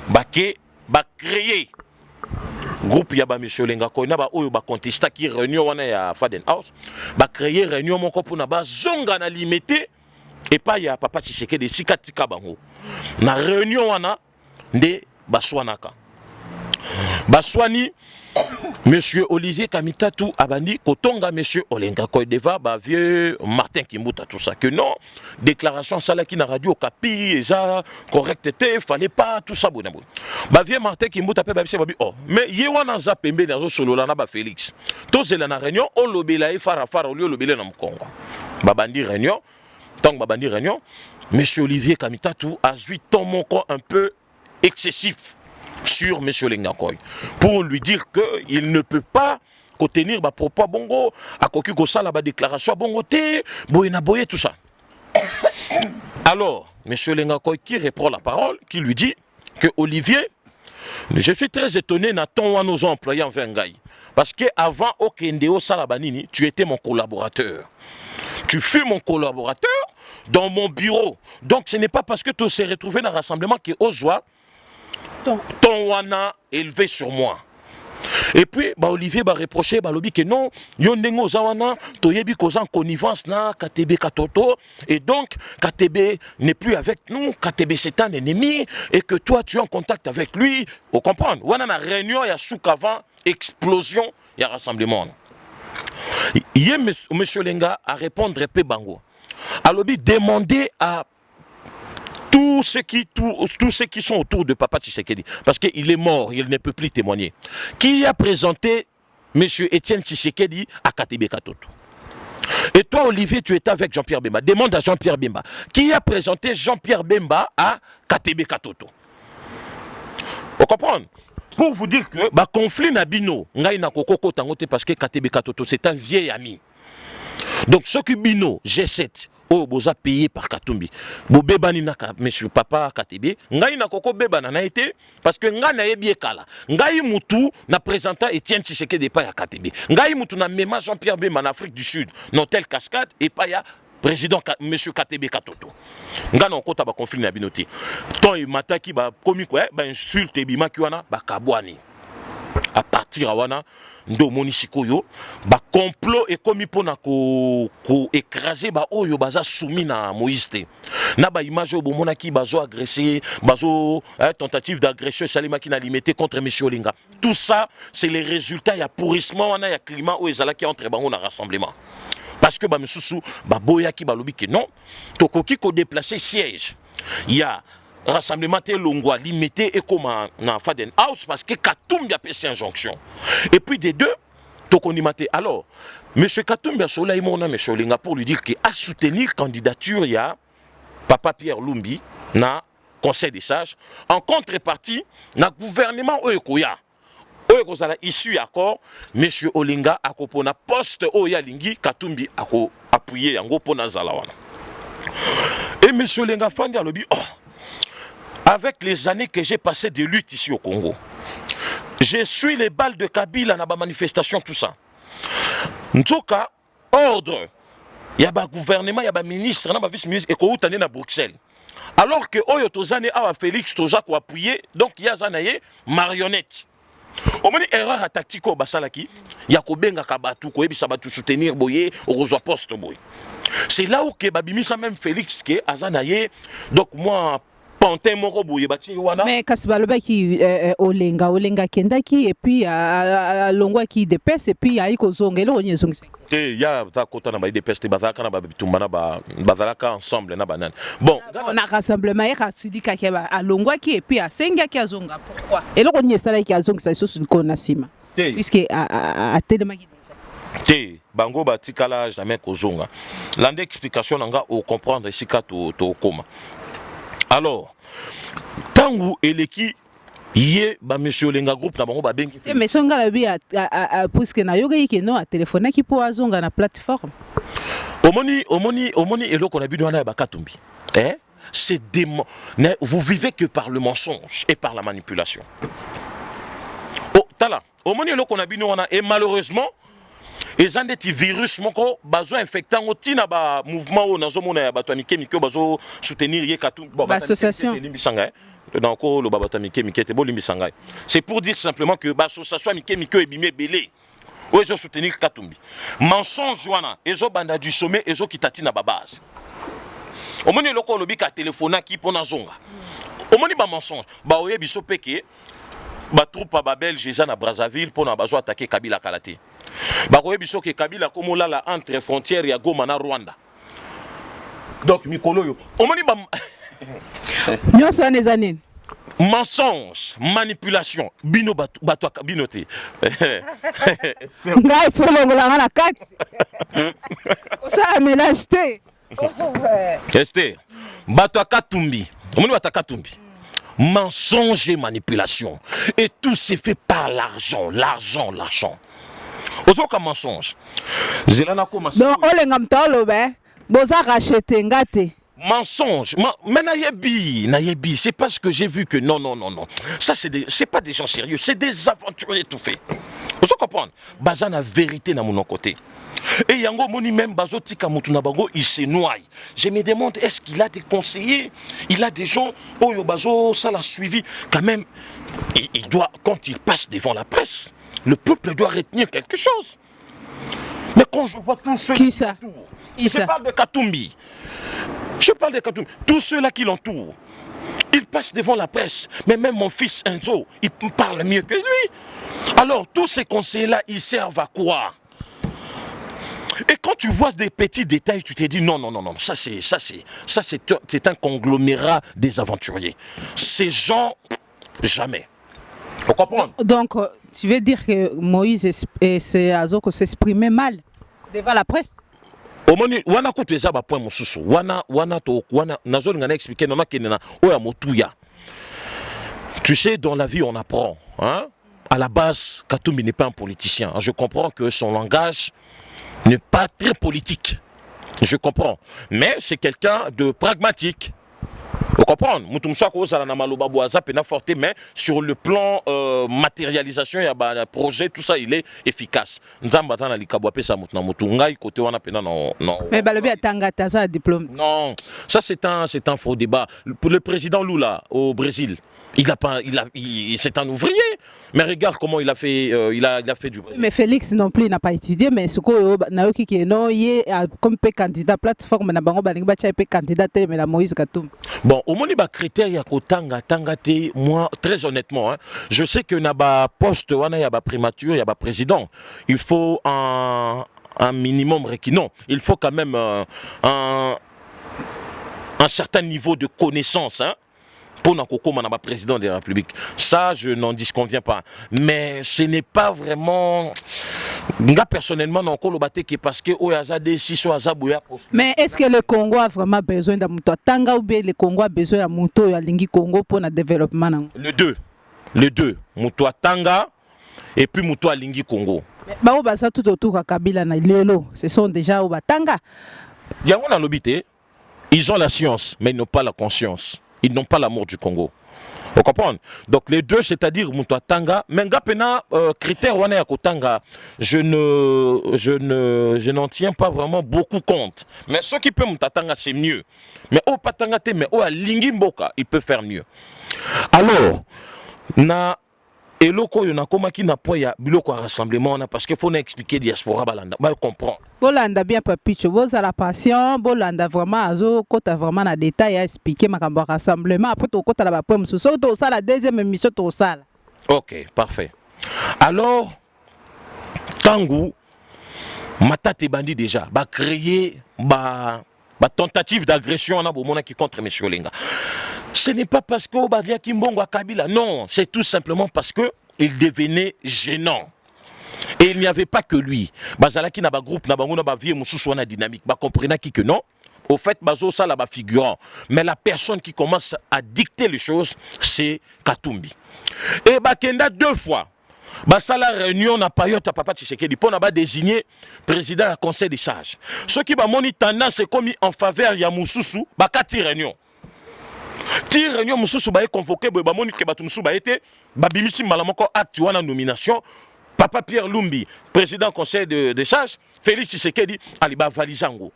Baké, ba créer groupe yaba monsieur Lenga Koina ba oyo ba contesta qui réunion wana ya Faden House ba créer réunion moko pour na ba zonga na limité et pas ya papa Tshisekedi de sikatika bango na réunion wana nde baswanaka baswani monsieur Olivier Kamitatu abandi kotonga monsieur Olenga Koideva ba vieux Martin Kimbuta tout ça que non déclaration salaki na radio Kapi eza correcteté fallait pas tout ça bonabo ba vieux Martin Kimbuta pe ba bise babi oh mais ye wana za pembe na zo solo na ba Félix tozela na réunion on lobela e fara fara olio lobela na Mkongo ba bandi réunion tant ba bandi réunion monsieur Olivier Kamitatu a joué ton moko un peu excessif sur M. Lengakoy pour lui dire qu'il ne peut pas contenir ma propos bongo à koki kosa la déclaration bongo te boyena boye tout ça. Alors M. Lengakoy qui reprend la parole, qui lui dit que Olivier, je suis très étonné na ton à nos employés en Vengaï parce que avant Okendeo Salabanini tu étais mon collaborateur. Tu fus mon collaborateur dans mon bureau. Donc ce n'est pas parce que tu s'es retrouvé dans le rassemblement que Ozwa ton wana élevé sur moi. Et puis Olivier va reprocher Balobi que non, yondengo zawana toyebi koza en connivence na KTB Katoto et donc KTB n'est plus avec nous, KTB c'est un ennemi et que toi tu es en contact avec lui, vous comprenez? Wana na réunion ya souk avant explosion ya rassemblement. Hier monsieur Lenga a répondre pe bango. Alobi demander à tous ceux qui sont autour de Papa Tshisekedi, parce qu'il est mort, il ne peut plus témoigner. Qui a présenté M. Etienne Tshisekedi à KTB Katoto? Et toi, Olivier, tu étais avec Jean-Pierre Bemba. Demande à Jean-Pierre Bemba. Qui a présenté Jean-Pierre Bemba à KTB Katoto? Vous comprenez? Pour vous dire que le conflit Nabino, parce que KTB Katoto, c'est un vieil ami. Donc, ce qui Bino, G7, oh boza payé par Katumbi bobebani na monsieur papa KTB ngai na koko bebana na été parce que ngai na yebi ekala ngai mutu na présentant Etienne Tshisekedi pa ya KTB ngai mutu na mema Jean-Pierre Bemba en Afrique du Sud dans tel cascade et pa ya président monsieur KTB Katoto ngai na kota ba conflit na binoti ton e mataki ba komi ko ba insulte bimaki wana ba kabwani à partir wana ndo monisikoyo ba complot et komi pona ko écraser ba oyo baza soumis na Moïse te na ba image au monaki bazo agressé bazo tentative d'agression salimaki na limité contre monsieur Olinga. Tout ça c'est les résultats ya pourrissement wana ya climat o ezalaki entre bango na rassemblement parce que ba misusu ba boyaki ba lobi ke non tokoki ko déplacer siège il y a rassemblement te longwa limité et comme na Faden House parce que Katumbi a passé injonction et puis des deux tokonimate alors monsieur Katumbi a solai mona monsieur Olinga pour lui dire qu'il a soutenir candidature il y a papa Pierre Lumbi na conseil des sages en contrepartie na gouvernement oyokoya oyokozala issu accord monsieur Olinga akopona poste oya lingi Katumbi ako appuyer yango pona zala wana et monsieur Olinga fandi alobi oh avec les années que j'ai passées de lutte ici au Congo, je suis les balles de Kabila dans la manifestation, tout ça. Nzoka, ordre, il y a un gouvernement, il y a un ministre, il y a un vice-ministre, et qu'on est à Bruxelles. Alors que Oyo Tozane a Félix Toza ko appuyé, donc il y a une marionnette. Au moins, erreur à tactique au Basalaki, il y a Kobenga Kabatu, Koebi Sabatu soutenir Boye, au Rosa Poste Boye. C'est là où que Babimi, ça même Félix, qui est Azanaye, donc moi, pantin moko boye bati wana. Mais kasi balobaki olenga kendaki et puis alongwaki de pes et puis ayi kozonga eloko nini ezongisa te ya za kota na ba de pes te bazalaka na ba bitumba na ba bazalaka ensemble na banane. Bon, on a rassemblement et rasidika ki alongwaki et puis asengaki azonga pourquoi eloko nini esalaki azongisa lisusu likona sima puisque atelemaki déjà te bango batikala jamais kozonga lande explication nanga au comprendre sika to koma. Alors tangu eleki ye ba monsieur lenga groupe na bango ba bengi mais songa la bi puisque na yoga yiki no a téléphone ki po azonga na plateforme omoni eloko na bino na ba katumbi c'est vous vivez que par le mensonge et par la manipulation. Oh tala omoni eloko na bino wana et malheureusement et un des virus moko bazo infectant otina ba mouvement o nazomona ya bato mike mike bazo soutenir ye katumbi bon association donc le babata mike mike te bolimi sangai. C'est pour dire simplement que ba association mike mike ebimé belé o ezo soutenir katumbi mensonge wana ezo banda du sommet ezo kitati na ba base omoni loko lobi ka téléphone ki pona zonga omoni ba mensonge ba oye biso peke ba troupe ba belge na Brazzaville pona bazo attaquer Kabila Kalate ba oye biso ke Kabila komo la entre frontières ya Goma na Rwanda donc mikolo yo omoni ba nyonso wana eza nini mensonge manipulation bino bato binote ngai folongolanga na kati osala mélange te Esther bato akatumbi omoni bato akatumbi mensonge et manipulation et tout c'est fait par l'argent ozoka mensonge zelana koma donc olenga mtaolobe boza racheter ngate mensonge mais nayebi c'est parce que j'ai vu que non ça c'est pas des gens sérieux, c'est des aventuriers tout fait. Vous comprenez baza na vérité na mon côté et yango moni même bazotika mutu na bango il se noie. Je me demande est-ce qu'il a des conseillers, il a des gens oyo bazo ça l'a suivi quand même. Il doit quand il passe devant la presse le peuple doit retenir quelque chose. Mais quand je vois tous ceux qui ça je parle de Katumbi. Je parle de Katumbi. Tous ceux-là qui l'entourent, ils passent devant la presse. Mais même mon fils Enzo, il parle mieux que lui. Alors, tous ces conseils-là, ils servent à quoi? Et quand tu vois des petits détails, tu te dis non, ça c'est un conglomérat des aventuriers. Ces gens, jamais. Vous comprenez? Donc, tu veux dire que Moïse et Azoko s'exprimaient mal devant la presse? Omoni wana kutu eza ba point mosusu wana nazolinga na expliquer nona kenena oya motuya. Tu sais dans la vie on apprend hein. À la base Katumbi n'est pas un politicien. Je comprends que son langage n'est pas très politique. Je comprends, mais c'est quelqu'un de pragmatique. Vous comprenez? Mais sur le plan matérialisation, il y a un projet, tout ça, il est efficace. Mais diplôme. Non, ça c'est un faux débat. Le président Lula au Brésil, c'est un ouvrier. Mais regarde comment il a fait, il a fait du Brésil. Mais Félix non plus n'a pas étudié, mais ce que non, il est comme candidat plateforme na bango balingi bacha candidat mais la Moïse Katumbi. Bon, au moins les critères ya kotanga tangate, moi très honnêtement, hein, je sais que na ba poste wana ya ba primature, ya ba président, il faut un minimum requis. Non, il faut quand même un certain niveau de connaissance, hein. Pour un président de la République. Ça, je n'en disconviens pas. Mais ce n'est pas vraiment... Moi, personnellement, non, parce que mais est-ce que le Congo a vraiment besoin d'un mouton Tanga ou bien le Congo a besoin d'un mouton à Lingi Congo pour le développement? Les deux. Mouton Tanga et puis mouton à Lingi Congo. Mais tout autour de Kabila na Lelo, ce sont déjà au Batanga. Il y a un lobité. Ils ont la science, mais ils n'ont pas la conscience. Ils n'ont pas l'amour du Congo. Vous comprenez? Donc les deux, c'est-à-dire Moutoua Tanga, mais ngapena critère wana ya kotanga, je n'en tiens pas vraiment beaucoup compte. Mais ceux qui peuvent Moutoua Tanga, c'est mieux. Mais au Patanga te, mais au Lingi Mboka, il peut faire mieux. Alors, na Et loko yo nakoma ki na point ya biloko rassemblement na parce que faut expliquer diaspora balanda ba comprendre. Bolanda bien papicho, boza la passion, bolanda vraiment azo kota vraiment na détail à expliquer makambo rassemblement après to kota la ba point so to ça la deuxième émission to ça. OK, parfait. Alors tangu matate bandi déjà ba créer ba tentative d'agression na bomona qui contre monsieur Olenga. Ce n'est pas parce que Obadia Kimbongo a Kabila, non, c'est tout simplement parce que il devenait gênant. Et il n'y avait pas que lui. Bazalaki na ba groupe na bango na ba vie mususu na dynamique, ba comprenez qui que non. Au fait, bazo ça la ba figurant, mais la personne qui commence à dicter les choses, c'est Katumbi. Et Bakenda 2 fois. Basala réunion na payota papa Tshisekedi pour na ba désigner président du conseil des sages. Ceux qui ba moni tendance c'est commis en faveur ya mususu, bakati réunion. Ti réunion mususu ba convoqué ba moni ke batu mususu ba été ba bimisi malamoko acte wana nomination papa Pierre Lumbi président conseil des sages Félix Tshisekedi ali ba valisango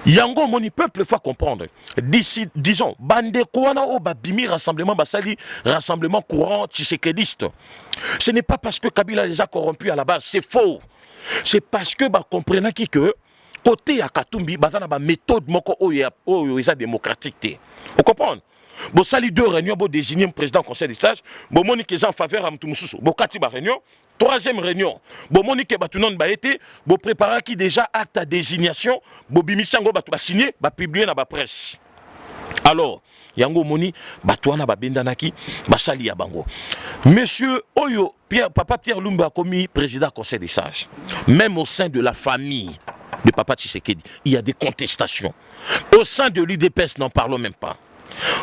yango moni peuple faut comprendre d'ici disons bande kwana o ba bimi rassemblement basali rassemblement courant tshisekediste. Ce n'est pas parce que Kabila les a corrompus à la base, c'est faux. C'est parce que ba comprenant qui que côté ya Katumbi bazana ba méthode moko o ya démocratique té. Vous comprenez? Bon sali 2 réunions pour désigner un président conseil des sages, bon monique en faveur à Mtumususu. Bon kati ba réunion, 3e réunion. Bon monique batunon ba été, bon préparer qui déjà acte à désignation, bon bimisango batu ba signer, ba publier na ba presse. Alors, yango moni batouana ba bendanaki, ba sali ya bango. Monsieur Oyo papa Pierre Lumba a commis président conseil des sages. Même au sein de la famille de papa Tshisekedi, il y a des contestations. Au sein de l'UDPS, n'en parlons même pas.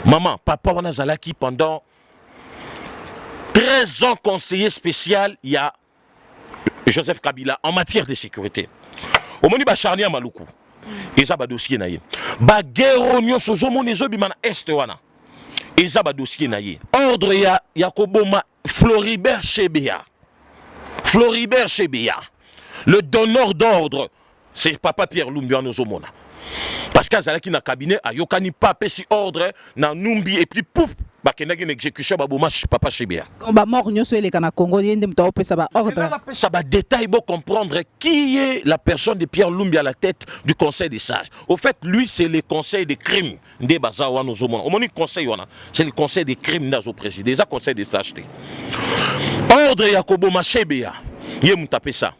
Maman, papa Wanazalaki pendant 13 ans conseiller spécial, il y a Joseph Kabila en matière de sécurité. Au moni ba charnia maluku. Eza ba dossier na ye. Ba guerre nyo sozo monezo bimana est wana. Eza ba dossier na ye. Ordre ya koboma Floribert Chebeya. Floribert Chebeya. Le donneur d'ordre, c'est papa Pierre Lumbi Anozomona. Parce qu'Azalaki na cabinet a yokani pas si ordre na numbi et puis pouf ba kenaki une exécution ba boma papa Chebeya. Ba mort nyoso ele kana Congo yende mto opesa ba ordre. Ça va détail pour comprendre qui est la personne de Pierre Lumbi à la tête du conseil des sages. Au fait, lui c'est le conseil des crimes de bazawa nozomona. Au moni conseil wana, c'est le conseil des crimes nazo président, ça conseil des sages. Ordre Yakobo Chebeya. Yé mutapé ça.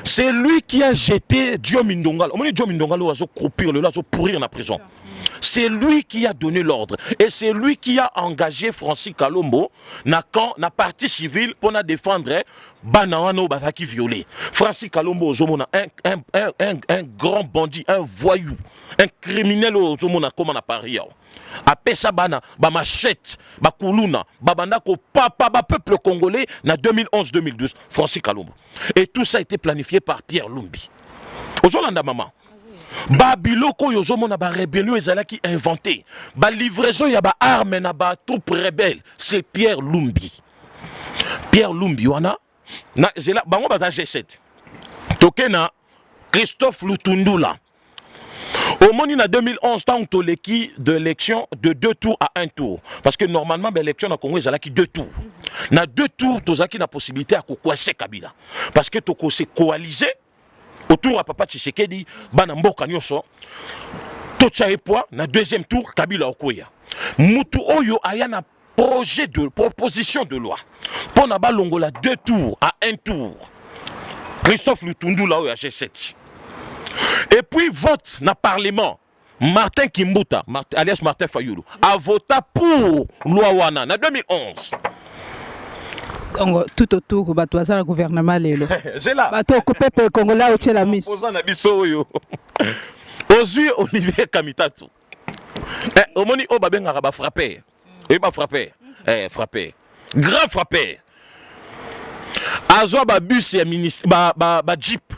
C'est lui qui a jeté Dio Mindongalo. On dit Dio Mindongalo a croupir le lazo pourrir en prison. C'est lui qui a donné l'ordre. Et c'est lui qui a engagé Francis Kalombo na partie civile pour défendre Banawano Bataki violé. Francis Kalombo Zomona, un grand bandit, un voyou, un criminel au Zomona comme à Paris. Apesa bana ba machette ba kuluna ba bandako papa ba peuple congolais na 2011-2012 Francis Kalombo. Et tout ça a été planifié par Pierre Lumbi. Ozolanda maman. Ba biloko yozomona ba rébellion ezalaki inventé. Ba livraison ya ba armes na ba troupes rebelles, c'est Pierre Lumbi. Pierre Lumbi wana na zela bango ba G7. Tokena Christophe Lutundula. Au moins, en 2011, tant que l'équipe de l'élection de 2 tours à 1 tour. Parce que normalement, l'élection dans Congo, il y a 2 tours. Dans 2 tours, tu as la possibilité de coincer Kabila. Parce que tu as coalisé autour de Papa Tshisekedi, Banamboka Nyoso. Tu as poids, dans 2e tour, Kabila Okoya. Moutou Oyo a un projet de proposition de loi. Pour na balongola 2 tours à 1 tour. Christophe Lutundu là à G7. Et puis vote dans le Parlement. Martin Kimbuta, alias Martin Fayulu, a voté pour loi wana en 2011. Donc tout autour de le gouvernement lelo. C'est là. Bato ko peuple congolais au la mise. Opposant na biso yo. Ozui Olivier Kamitatu. Au moni o babenga ba frapper. Et ba frapper. Frapper. Grand frapper. Azwa ba bus ya ministre ba jeep.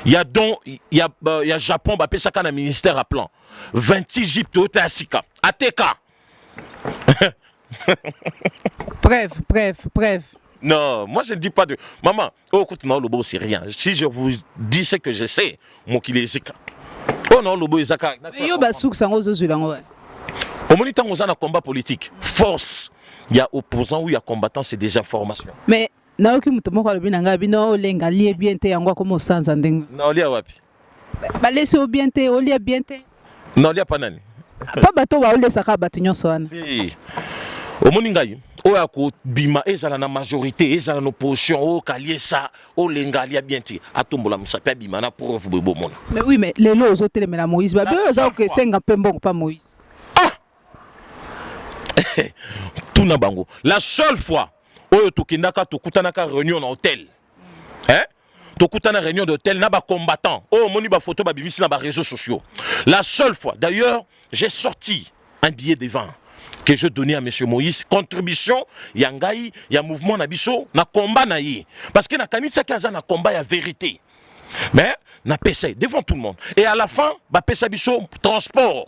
Il y a Japon, bah, ça un ministère à plan. 26 jeeps Toyota Asika. ATK. Bref. Non, moi je ne dis pas de. Maman, oh, écoute, non, le beau, c'est rien. Si je vous dis ce que je sais, mon qu'il est Zika. Oh non, le beau, est Zaka. Yo, bah, souk, ça, on au moniteur, on a un combat politique. Force. il y a opposants ou il y a combattants, c'est des informations. Mais naoki mutu moko alobi na ngai bino lenga lie bien te yango comme osanza ndenge. Non, il y a wapi. Balesi o bien te, olia bien te. Non, il y a pas nani. Pa bato ba olesaka bato nyonso wana. Omoni ngai oya ko bima ezala na majorité ezala na opposition o kaliesa o lenga lia bien te atombola musape bima na preuve bo mona. Mais oui, mais lelo ozotelemela Moïse ba bio oza ko senga pe mbongo pa Moïse. Tout na bango. La seule fois oyo tokendaka tokutanaka réunion na hôtel. Hein? Tokutana réunion d'hôtel na ba combattant. Oh moni ba photo ba bimisi na ba réseaux sociaux. La seule fois. D'ailleurs, j'ai sorti un billet de vin que je donnais à monsieur Moïse, contribution yangai ya mouvement na biso na combat na yi. Parce que na kanisa kaza na combat ya vérité. Mais na pesa devant tout le monde. Et à la fin, ba pesa biso transport.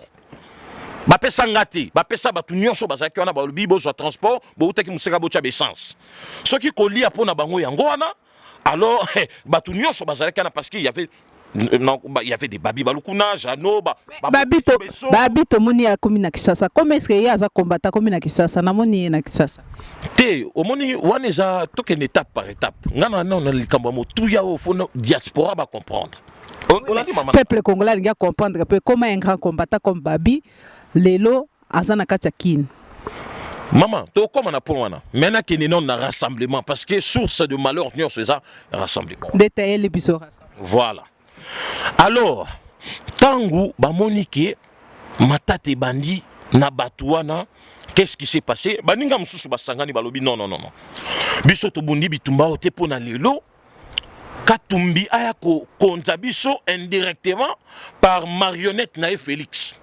Ba pesa ngati, ba pesa batu nyonso bazaki wana ba lobi bo transport, bo utaki museka bo tia essence. Ce qui kolia pona bango yango wana, alors batu nyonso bazaki wana parce qu'il y avait non, il y avait des babi balukuna, jano, babito moni ya komi na Kisasa. Comment est-ce que y a za combattant komi na Kisasa na moni na Kisasa? Te, omoni wana za token étape par étape. Ngana na likambo mo tout ya au fond diaspora ba comprendre. Peuple congolais doit comprendre que comment un grand combattant comme Babi lelo azana kati ya kin. Maman, to comme on a pour wana. Maintenant qu'il y a un rassemblement parce que source de malheur nous c'est ça rassemblement. Détailler les biso rassemblement. Voilà. Alors, tangu bamonike matate bandi na batuana, qu'est-ce qui s'est passé? Baninga msusu basangani balobi non. Biso to bundi bitumba ote pona lelo. Katumbi aya ko konza biso indirectement par marionnette nae Félix.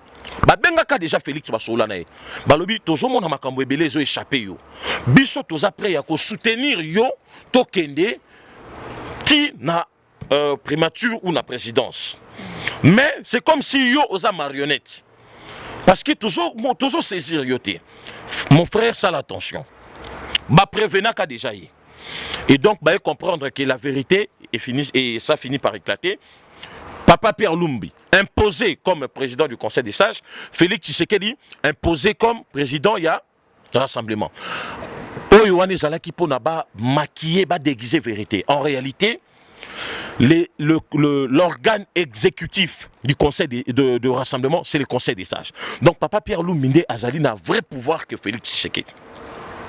Babenga ka déjà Félix basola nae. Balobi tozo mona makambo ebele zo échappé yo. Biso toza prêt ya ko soutenir yo to kende ti na primature ou la présidence. Mais c'est comme si yo osa marionnette. Parce que toujours saisir yoté. Mon frère, ça l'attention. Ba prévenant qu'a déjà y. Et donc, bah comprendre que la vérité est finie et ça finit par éclater. Papa Pierre Lumbi, imposé comme président du Conseil des sages, Félix Tshisekedi, imposé comme président, il y a rassemblement. Oyoane Zalaki Pona ba maquiller, ba déguiser vérité. En réalité, l'organe exécutif du conseil de rassemblement, c'est le conseil des sages. Donc Papa Pierre Luminde Azali n'a vrai pouvoir que Félix Tshisekedi.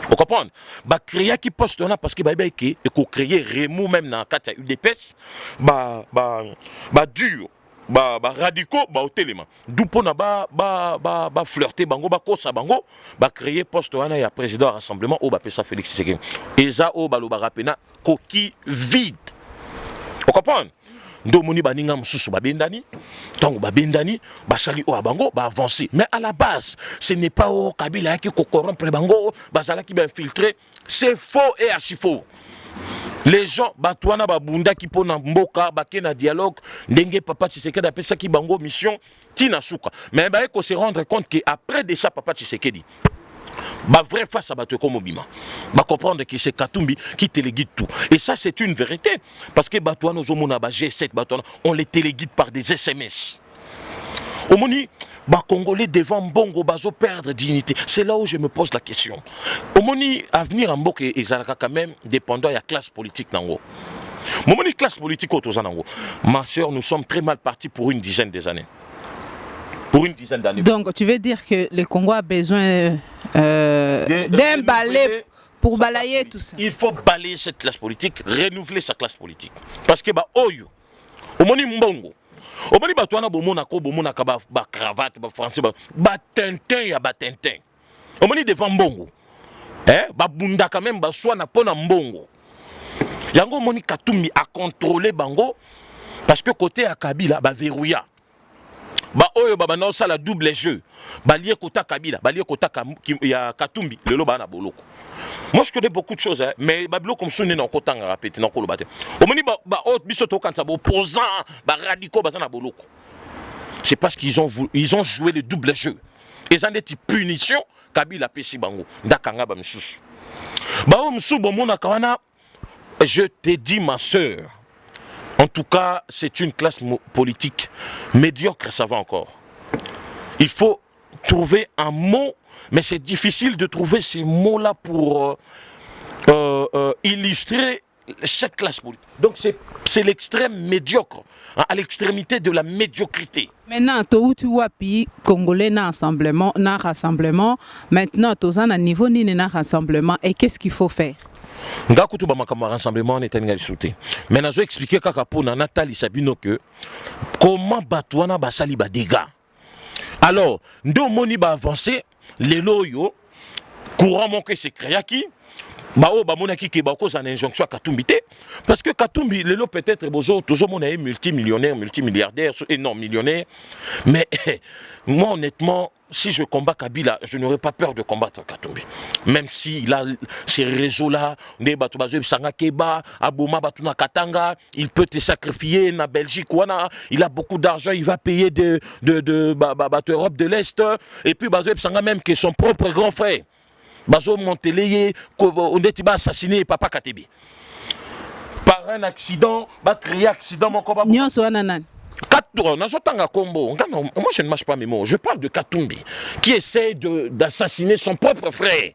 Vous comprenez? Bah créer qui poste là parce que bah et qu'on créer remous même dans quatre UDPS bah dur bah radicaux bah au téléma. D'où pour na bah flirter bango bah kosa bango bah créer poste là ya président rassemblement au bah ça Félix Tshisekedi. Et ça au bah lo bah rapena coquille vide. Vous comprenez? Domoni baninga msusu babendani, tango babendani, basali o abango, ba avancer. Mais à la base, ce n'est pas au Kabila qui corrompre bango, basala qui va infiltrer. C'est faux et archi faux. Les gens, batouana babunda qui pona mboka, bakena dialogue, ndenge papa Tshisekedi appelle ça qui bango mission tina souka. Mais bah il faut se rendre compte qu'après de ça papa Tshisekedi bah vrai face à Bato Komobima. Bah comprendre que c'est Katumbi qui téléguide tout. Et ça c'est une vérité. Parce que Batouana Zomona, G7, Batouana, on les téléguide par des SMS. Au Moni, bah Congolais devant Bongo Bazo perdre dignité. C'est là où je me pose la question. Au Moni, avenir en Mbok et Zalaka quand même dépendant de la classe politique Nango. Au Moni, classe politique Otozanango. Ma soeur, nous sommes très mal partis pour une dizaine d'années. Pour une dizaine d'années. Donc, tu veux dire que le Congo a besoin d'un balai pour balayer tout ça? Il faut balayer cette classe politique, renouveler sa classe politique. Parce que, bah, oyo, omoni mbongo, omoni batouana bomona ko bomona ka ba cravate, ba français, ba tintin ya ba tintin. Omoni devant mbongo, ba bunda quand même, ba soit na pona mbongo. Yango omoni Katumbi a contrôlé bango, parce que côté à Kabila, ba verrouilla. Ba oyo baba na osala double jeu balie kota Kabila balie kota ya Katumbi lelo bana boloko. Moi je connais beaucoup de choses hein, mais babilo comme sonné na kota nga rapete na kolo bate omoni ba autre biso to kanta ba opposant ba radicaux bazana boloko. C'est parce qu'ils ont joué le double jeu. Ils ont des punitions Kabila pesi bango ndakanga ba msusu ba o msusu bomona kawana. Je te dis ma sœur, en tout cas, c'est une classe politique médiocre, ça va encore. Il faut trouver un mot, mais c'est difficile de trouver ces mots-là pour illustrer cette classe politique. Donc c'est l'extrême médiocre, hein, à l'extrémité de la médiocrité. Maintenant, tu vois, puis Congolais na rassemblement. Maintenant, tu as un niveau ni na rassemblement. Et qu'est-ce qu'il faut faire? Nga kutu ba makambo rassemblement on était ngali sauté. Mais nazo expliquer kaka po na Nathalie Sabino que comment batouana basali ba dégâts. Alors, ndo moni ba avancer les loyo courant mon que c'est créaki. Bao ba monaki ke ba cause en injonction à Katumbi te parce que Katumbi lelo peut-être bozo toujours mon multimillionnaire, multimilliardaire et non millionnaire. Mais moi honnêtement, si je combats Kabila, je n'aurais pas peur de combattre Katumbi. Même s'il a ces réseaux-là, il peut te sacrifier en Belgique, il a beaucoup d'argent, il va payer de Europe de l'Est, et puis même que son propre grand frère, Bazo Monteleye, on est assassiné Papa Katebi. Par un accident, va créer accident, mon combat. Moi, je ne mâche pas mes mots. Je parle de Katumbi qui essaie d'assassiner son propre frère.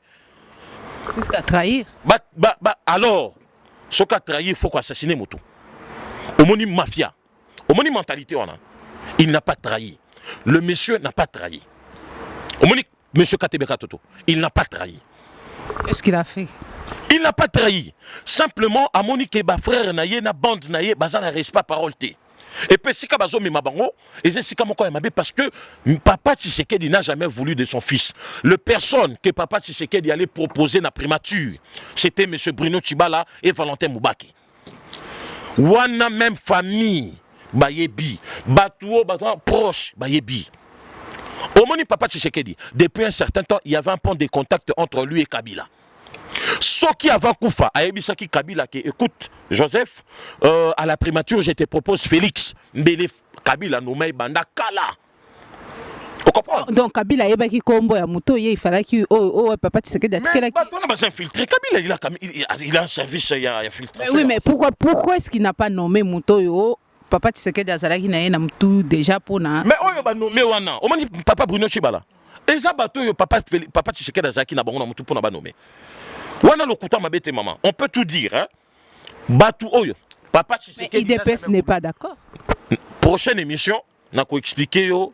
Jusqu'à trahir. Alors, ce qu'a trahi, il faut assassiner Moto. Homonyme mafia. Homonyme mentalité, il n'a pas trahi. Le monsieur n'a pas trahi. Homonyme monsieur Katebeka Toto, il n'a pas trahi. Qu'est-ce qu'il a fait? Il n'a pas trahi. Simplement, à Monique, frère, naïe, na bande, naïe, bazan n'a pas parole. Et puis, si Kabazo Mimabango, et c'est parce que Papa Tshisekedi n'a jamais voulu de son fils. Le personne que Papa Tshisekedi allait proposer na primature, c'était M. Bruno Tshibala et Valentin Moubaki. Wana même famille, Bayebi, Batouo, Batouo, proche, Bayebi. Au moment où Papa Tshisekedi, depuis un certain temps, il y avait un point de contact entre lui et Kabila. Ce qui avant Koufa, Aebisaki Kabila, qui écoute Joseph, à la primature, je te propose Félix. Mbele Kabila nommé Banda Kala. Vous comprenez? Donc Kabila Ebaki Kombo ya Muto, il fallait que Papa Tshisekedi a tiré la. On a infiltré Kabila, il a un service, il a infiltré. Oui, mais pourquoi est-ce qu'il n'a pas nommé Muto Papa Tshisekedi Azalaki na Muto déjà pour na. Mais on va nommer Wana. On m'a dit Papa Bruno Tshibala. Et ça bateau Papa Tshisekedi Azalaki na bango na Muto pour na ba nommer. Wana lokuta mabete maman. On peut tout dire hein. Batou oyo. Papa Tshisekedi. Mais IDPS n'est pas d'accord. Prochaine émission, n'a ko expliquer yo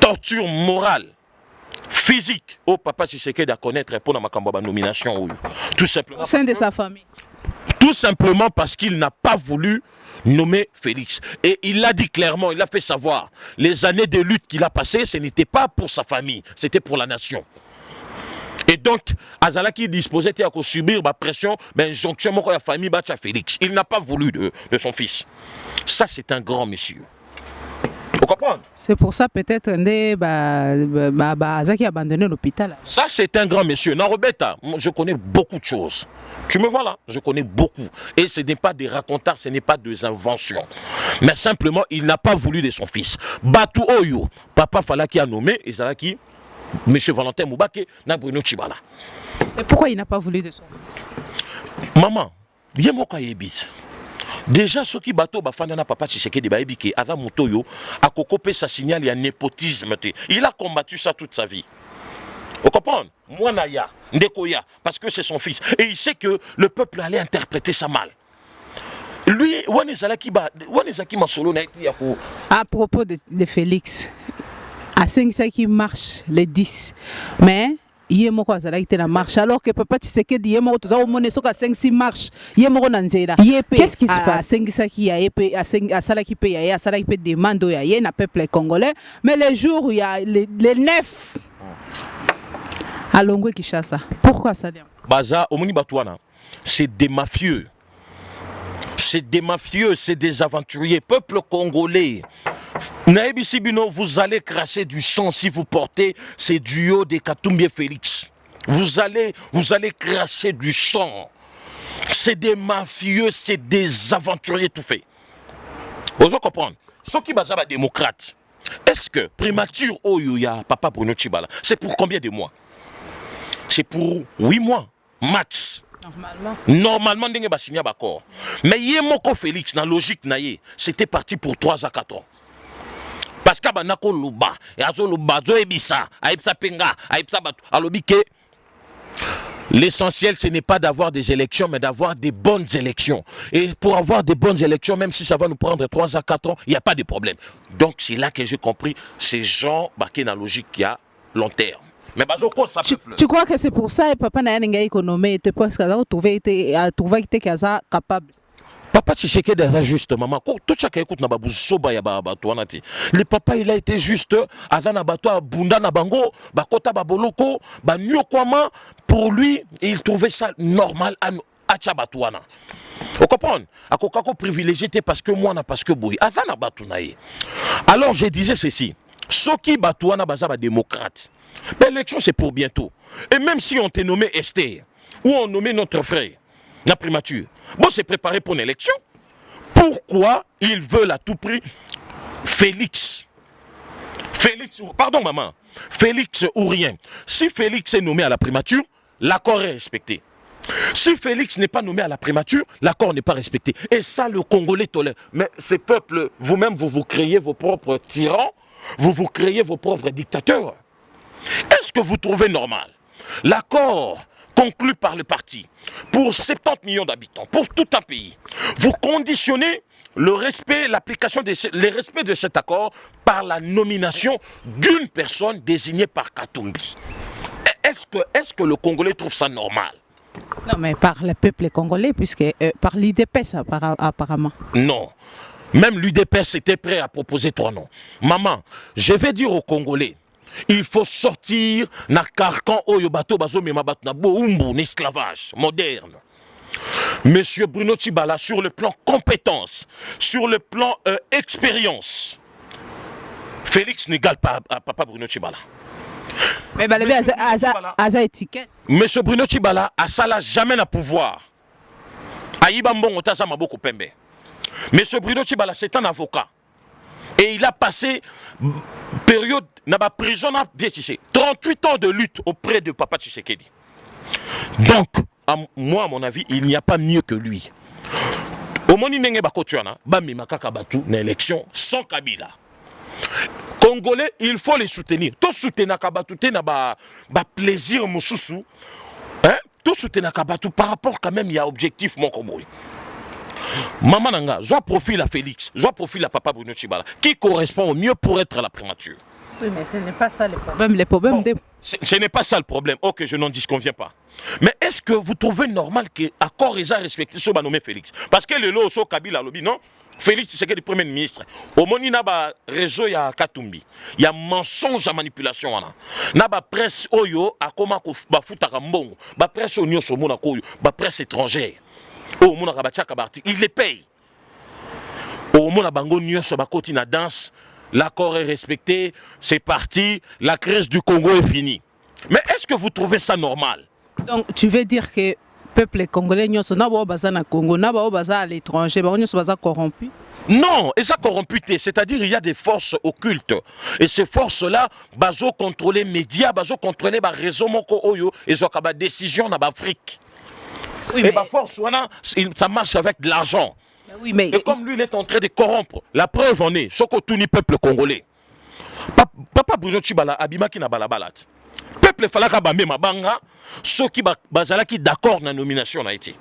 torture morale, physique au Papa Tshisekedi à connaître pour na makambo ba nomination oyo. Tout simplement. Au sein de sa famille. Tout simplement parce qu'il n'a pas voulu nommer Félix. Et il l'a dit clairement, il a fait savoir, les années de lutte qu'il a passées, ce n'était pas pour sa famille, c'était pour la nation. Et donc, Azalaki disposait à subir la pression, mais injonction de la famille Bacha Félix. Il n'a pas voulu de son fils. Ça, c'est un grand monsieur. Vous comprenez? C'est pour ça peut-être Azaki a abandonné l'hôpital. Ça, c'est un grand monsieur. Narobeta, je connais beaucoup de choses. Tu me vois là, je connais beaucoup. Et ce n'est pas des racontards, ce n'est pas des inventions. Mais simplement, il n'a pas voulu de son fils. Batou Oyo, Papa Falaki a nommé, et Zalaki, Monsieur Valentin Moubake, na Bruno Tshibala. Et pourquoi il n'a pas voulu de son fils? Maman, il y a mon yebit. Déjà, ce qui bateau bafana Papa Tshisekedi baebike, Aza Mutoyo, a copé sa signal, il y a népotisme. Il a combattu ça toute sa vie. Vous comprenez? Moi, Naya, Ndekoya, parce que c'est son fils. Et il sait que le peuple allait interpréter ça mal. Lui, à propos de Félix, à 5 qui marche les 10, mais il y a beaucoup de marche alors que Papa Tshisekedi il y a beaucoup de 5 marche qu'est-ce qui se passe? 5 qui a à 5 qui paye à ça qui peut demander il y a un peuple congolais, mais les jours où il y a les 9 à Longwe Kinshasa, pourquoi ça? Baza Omoni Batouana, c'est des mafieux. C'est des mafieux, c'est des aventuriers. Peuple congolais, Naïbi Sibino, vous allez cracher du sang si vous portez ces duos de Katumbi Félix. Vous allez cracher du sang. C'est des mafieux, c'est des aventuriers tout fait. Vous comprenez? Ceux qui sont démocrates, est-ce que primature Oyoya, Papa Bruno Tshibala, c'est pour combien de mois? C'est pour 8 mois, max. Normalement, il y a signé d'accord. Mais Yemoko Félix, dans la logique, c'était parti pour 3 à 4 ans. parce que banako luba azo luba zo ebisa aipsa penga aipsa batu alobi ke l'essentiel, ce n'est pas d'avoir des élections, mais d'avoir des bonnes élections. Et pour avoir des bonnes élections, même si ça va nous prendre 3 à 4 ans, il n'y a pas de problème. Donc c'est là que j'ai compris ces gens qui ont une logique qui a long terme. Mais Bazoko, ça peut pleurer. Tu crois que c'est pour ça que papa n'a pas économie, tu penses qu'il a trouvé qu'il était capable? Papa Tshisekedi est juste, maman. Tout chacun écoute na babu soba ya bato wanati. Le papa il a été juste, azana bato abunda na bango, bakota baboloko, ba nyokwama. Pour lui, il trouvait ça normal à Tchabatoana. Vous comprenez? À Kokako privilégié parce que moi, parce que boui. Azana Batounaï. Alors je disais ceci. Soki Batouana Bazaba démocrate. L'élection c'est pour bientôt. Et même si on t'est nommé Esther, ou on nommé notre frère, la primature, bon c'est préparé pour une élection. Pourquoi ils veulent à tout prix Félix? Pardon maman. Félix ou rien. Si Félix est nommé à la primature, l'accord est respecté. Si Félix n'est pas nommé à la primature, l'accord n'est pas respecté. Et ça, le Congolais tolère. Mais ces peuples, vous-même, vous créez vos propres tyrans, vous créez vos propres dictateurs. Est-ce que vous trouvez normal l'accord conclu par le parti pour 70 millions d'habitants, pour tout un pays, vous conditionnez le respect, l'application le respect de cet accord par la nomination d'une personne désignée par Katumbi? Est-ce que le Congolais trouve ça normal? Non, mais par le peuple congolais, puisque par l'IDPS apparemment. Non. Même l'UDPS était prêt à proposer 3 noms. Maman, je vais dire aux Congolais, il faut sortir na carcan oyo bato bazo mema bato na boumbu l'esclavage moderne. Monsieur Bruno Tshibala, sur le plan compétence, sur le plan expérience, Félix n'égale pas à papa Bruno Tshibala. Mais Balébé a étiquette. Monsieur Bruno Tshibala a ça là jamais na pouvoir. Aïba Mbongo Taza Maboko Pembe. Monsieur Bruno Tshibala c'est un avocat. Et il a passé période dans la prison 38 ans de lutte auprès de papa Tshisekedi. Donc, moi à mon avis, il n'y a pas mieux que lui. Au moment où bakotuana, bamima kaka batu na élection sans Kabila. Congolais, il faut les soutenir. Tout soutenir Kabatu na ba plaisir mususu. Hein? Tout soutenir Kabatu par rapport quand même il y a objectif mon Congolais. Maman Nanga, je profile à Félix, je profile à papa Bruno Tshibala, qui correspond au mieux pour être à la primature. Oui, mais ce n'est pas ça le problème. Bon, ce n'est pas ça le problème. Ok, je n'en disconviens pas. Mais est-ce que vous trouvez normal qu'accord ils a respecté ce nommé Félix? Parce que le lot au Kabila lobby, non? Félix, c'est le premier ministre. Au moment où il y a réseau, il y a Katumbi. Il y a mensonge à manipulation. Il y a presse oyo, à comment la presse oyo, la presse étrangère. Il les paye. Au moment où la danse, l'accord est respecté, c'est parti, la crise du Congo est finie. Mais est-ce que vous trouvez ça normal? Donc tu veux dire que le peuple congolais n'a pas Congo, n'a pas à l'étranger, n'a pas corrompu? Non, et ça corrompu, c'est-à-dire il y a des forces occultes. Et ces forces-là, bazo contrôler les médias, bazo contrôler les réseaux moko oyo, et ils ont des décisions dans l'Afrique. Oui, et ma force, ça marche avec de l'argent. Oui, mais... Et comme lui, il est en train de corrompre, la preuve en est, ce que tout le peuple congolais. Papa Bruno Tshibala, abimaki na balabalat. Peuple falaka ba mema banga, ceux qui bazalaki d'accord na nomination na été.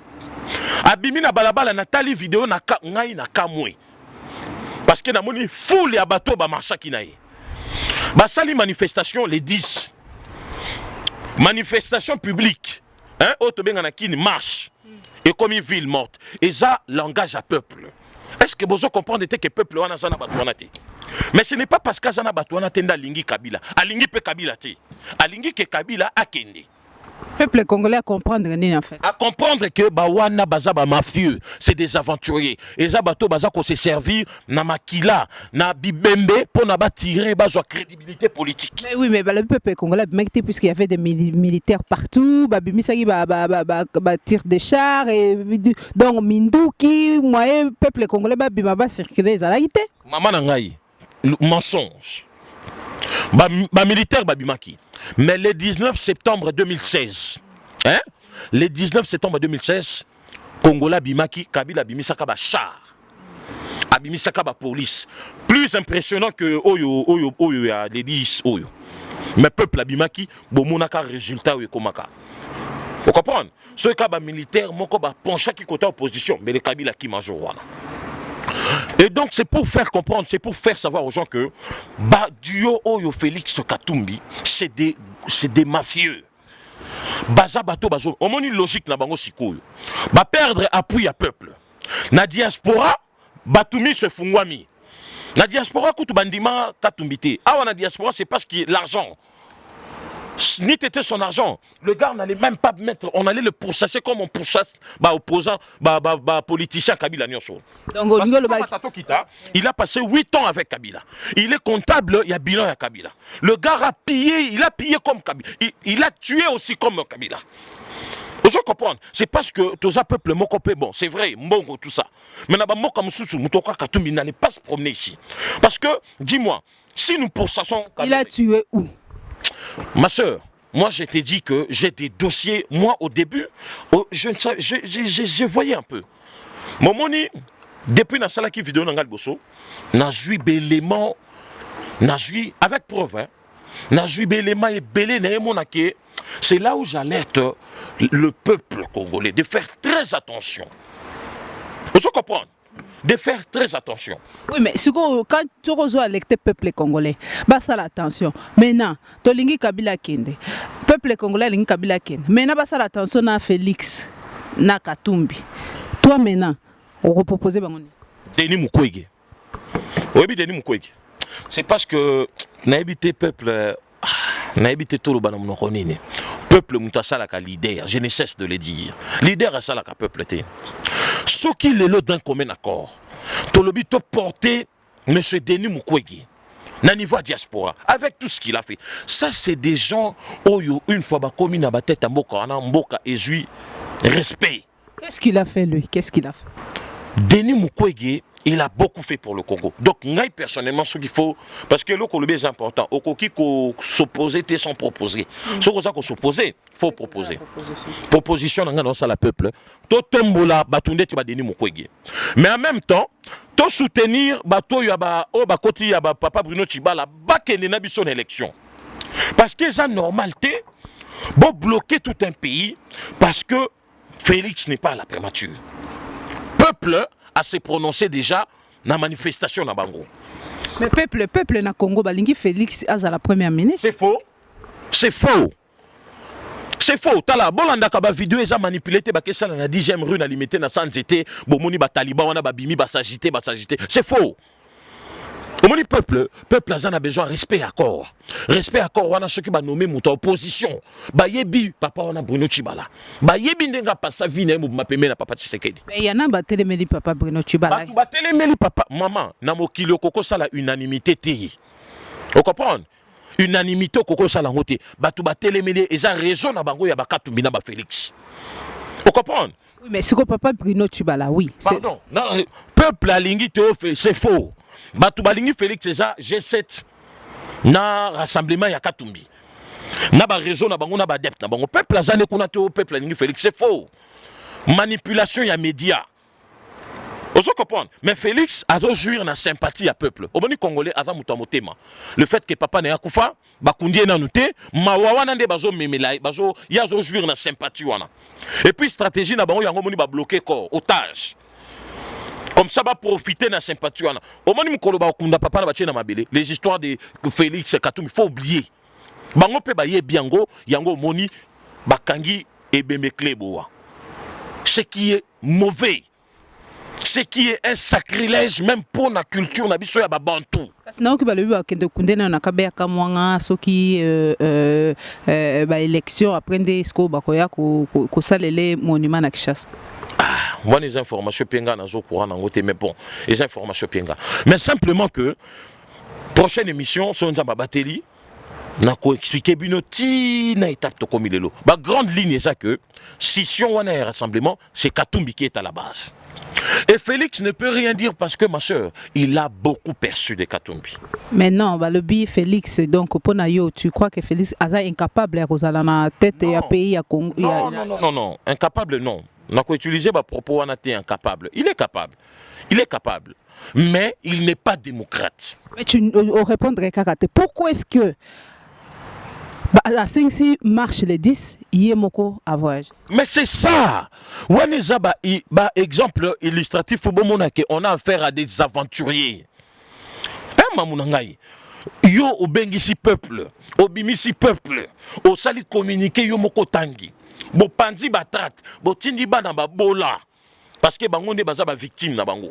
Abimi na balabala na tali vidéo na ngai na kamwe. Parce que na moni foule ya bato ba marchaki na ye. Basali manifestation les 10. Manifestation publique. Hein, Otobenganakin marche. Et comme une ville morte. Et ça, langage à peuple. Est-ce que vous comprenez que le peuple a un batouanate? Mais ce n'est pas parce que Zana batouanate n'a lingi Kabila. A lingi pe Kabila te. A lingi que Kabila a kende. Peuple congolais à comprendre en fait. À comprendre que Bawana Bazaba mafieux, c'est des aventuriers. Et Zabato Bazako se servir na makila, na bibembe pour na tirer bazo crédibilité politique. Mais oui, mais le peuple congolais puisqu'il y avait des militaires partout, Bimisaki tir des chars et donc Minduki, moyen peuple congolais bimaba circuler zalaïté. Maman nangai, mensonge. Militaire babimaki. Mais le 19 septembre 2016, hein? Le 19 septembre 2016, Congola bimaki, Kabila bimisaka ba char. abimisaka ba police plus impressionnant que oyo ya les oyo. Mais peuple abimaki bomonaka résultat oyo komaka. Vous comprenez? Ce cas militaire moko ba penchaki côté opposition mais le Kabila qui major wana. Et donc c'est pour faire comprendre, c'est pour faire savoir aux gens que bah duo oyo Félix Katumbi c'est des mafieux. Baza bato bazo omoni logique na bango sikoyo. Ba perdre appui à peuple. Na diaspora batumi se fungwami. Na diaspora kutu bandima Katumbité. Ah na diaspora c'est parce que l'argent ni était son argent. Le gars n'allait même pas mettre, on allait le pourchasser comme on pourchasse opposant, politicien Kabila Nyonso. Il a passé 8 ans avec Kabila. Il est comptable, il y a bilan à Kabila. Le gars a pillé, il a pillé comme Kabila. Il a tué aussi comme Kabila. Vous comprenez? C'est parce que tous les peuples mokopé, bon, c'est vrai, Mbongo, tout ça. Mais Katumbi n'allait pas se promener ici. Parce que, dis-moi, si nous pourchassons Kabila. Il a tué où? Ma soeur, moi je t'ai dit que j'ai des dossiers, moi au début, je voyais un peu. Momoni, depuis la salle qui vidéo dans Galboso, n'a joué l'élément, n'a joué avec preuve, hein, n'a joué l'élément et belé n'est c'est là où j'alerte le peuple congolais de faire très attention. Vous comprenez? De faire très attention. Oui, mais quand tu reçois le peuple congolais, bah ça l'attention. Maintenant, tu lingi Kabila Kende. Peuple congolais lingi Kabila Kende. Maintenant, bah ça l'attention na Félix, na Katumbi. Toi maintenant, on repropose bangoni. Denis Mukwege. Oui, Denis Mukwege. C'est parce que n'a habité peuple, n'a habité tout le banam nokonine. Peuple mutasalaka leader, je ne cesse de le dire. Leader a salaka peuple té. Ce qui est là d'un commun accord. Tolobi te porter M. Denis Mukwege. Na niveau diaspora, avec tout ce qu'il a fait. Ça, c'est des gens où une fois commis na tête à Mboka et Zui, respect. Qu'est-ce qu'il a fait lui? Qu'est-ce qu'il a fait? Denis Mukwege, il a beaucoup fait pour le Congo. Donc, moi, personnellement, ce qu'il faut, parce que le Colombie est important, au Koki, s'opposer, t'es sans proposer. Ce qu'on s'opposer, il faut proposer. Proposition, dans le peuple. Tout tombola, batunde, tu vas Denis Mukwege. Mais en même temps, tout soutenir, bato, yaba, oh, bakoti, yaba, papa Bruno Chibala, bakene na son élection. Parce que ça, normalité, bon, bloquer tout un pays, parce que Félix n'est pas à la primature. Peuple à se prononcer déjà dans la manifestation na Bango. Mais peuple na Congo balingi Félix à la première ministre. C'est faux. C'est faux. C'est faux. Tala bolanda ka ba vidéo eza manipulé te ba kesa na 10e rue na limité na sans été bomoni ba taliban wana ba bimi ba s'agiter. C'est faux. Omoni peuple a besoin de respect accord. Respect accord wana ceux qui ba nommer muta opposition. Ba yebi papa wana Bruno Chibala. Ba yebi ndenga passa vie na mba pemé na papa Tshisekedi. Mais y en a ba téléméli papa Bruno Chibala. Ba téléméli papa maman na mokili okoko sala unanimité te. Vous comprenez? Unanimité okoko sala ngote. Batu ba téléméli eza raison na bango ya ba Katumbi na ba Félix. Vous comprenez? Oui, mais c'est que papa Bruno Chibala, oui. Pardon. Non, peuple alingi te c'est faux. Batu balingi Félix eza G7 na rassemblement ya Katumbi. Na ba réseau na bango na ba depth na bango peuple azane kuna te peuple alingi Félix c'est faux. Manipulation ya média. Vous comprenez? Mais Félix a jouir na sympathie à peuple. Au boni congolais aza muto motema. Le fait que papa na yakufa bakundie na nuté mawawana nde bazo memela bazo yazo jouir na sympathie wana. Et puis stratégie na bango yango moni ba bloquer corps otage. Comme ça va profiter de la sympathie. Les histoires de Félix Katumbi, il faut oublier. Bango pe baye biango, yango moni, bakangi et bemekleboa. Ce qui est mauvais, ce qui est un sacrilège même pour la culture na biso ya babantu. Parce que nous avons kende kundena na kabeya kamwanga soki ba élection après ndesko bakoya ko salele monument na Kinshasa. Moi, les informations penga nazo courant nangote mais bon, les informations penga. Mais simplement que prochaine émission sur Nzamba Bateli na ko expliquer bino ti na étape to comme lelo. Ba grande ligne est ça que si on a un rassemblement, c'est Katumbi qui est à la base. Et Félix ne peut rien dire parce que ma soeur, il a beaucoup perçu de Katumbi. Mais non, bah, le bi Félix, donc, tu crois que Félix est incapable de la tête et à pays à Congo? Non, incapable non. On a utilisé ma propos, on a été incapable. Il est capable. Il est capable. mais il n'est pas démocrate. Mais tu répondrais Kakate. Pourquoi est-ce que la 5 marche les 10, Yemoko a voyagé? Mais c'est ça. Waneza exemple illustratif on a affaire à des aventuriers. Hein, Mamounangai? Yo obengisi peuple, obimisi peuple, o sali communiquer yo moko tangi. Bo pandi batrat, bo tindi ba na ba bola. Parce que bango ne baza ba victime na bango.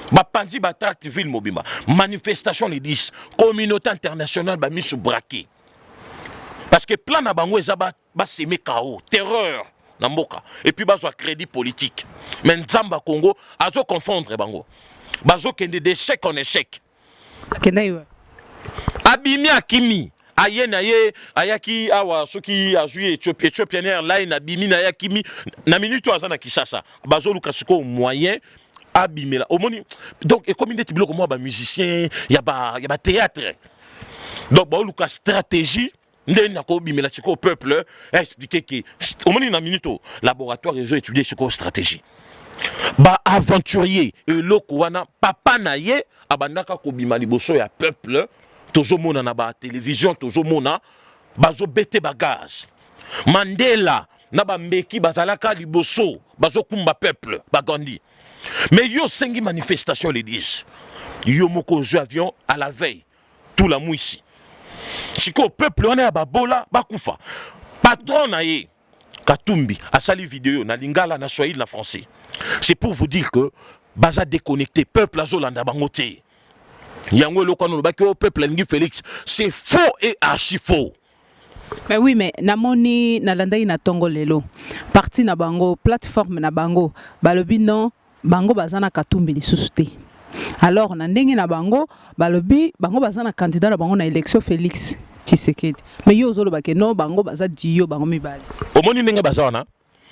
Ba pandi batrat ville mobimba. Manifestation les 10, communauté internationale ba mis sous braquet. Parce que plan na bango ezaba ba semer chaos, terreur na mboka et puis bazo crédit politique. Mais Nzamba Congo azo confondre bango. Bazo kende d'échec en échec. Abimi Akimi aye ayaki awa soki azui Ethiopian Airlines abimi na yakimi na minute azana Kisasa bazo luka siko moyen abimela omoni donc et comme des biloko moi ba musicien ya ba théâtre donc ba luka stratégie ndeni ko bimela siko au peuple expliquer que omoni na minute laboratoire réseau étudier siko stratégie ba aventurier eloko wana papa na ye abandaka ko bima liboso ya peuple. Tozomona na ba télévision tozomona bazo bete ba gaz Mandela na ba mbeki bazalaka liboso bazo kumba peuple ba Gandhi. Mais yo sengi manifestation les 10 yo moko zo avion à la veille tout la mouissi siko peuple on est ba bola ba kufa patron na ye Katumbi a sali vidéo na lingala na swahili na français. C'est pour vous dire que baza déconnecté peuple azolanda bangote. Yango lokano baki au peuple ngi Félix, c'est faux et archi faux. Mais oui, mais namoni nalanda ina tongo lelo. Parti na bango, plateforme na bango, balobi non, bango bazana Katumbi li susute. Alors na ndenge na bango, balobi bango bazana candidat na bango na élection Félix Tshisekedi. Mais yo zolo baki non, bango baza diyo bango mibale. Omoni ndenge bazana?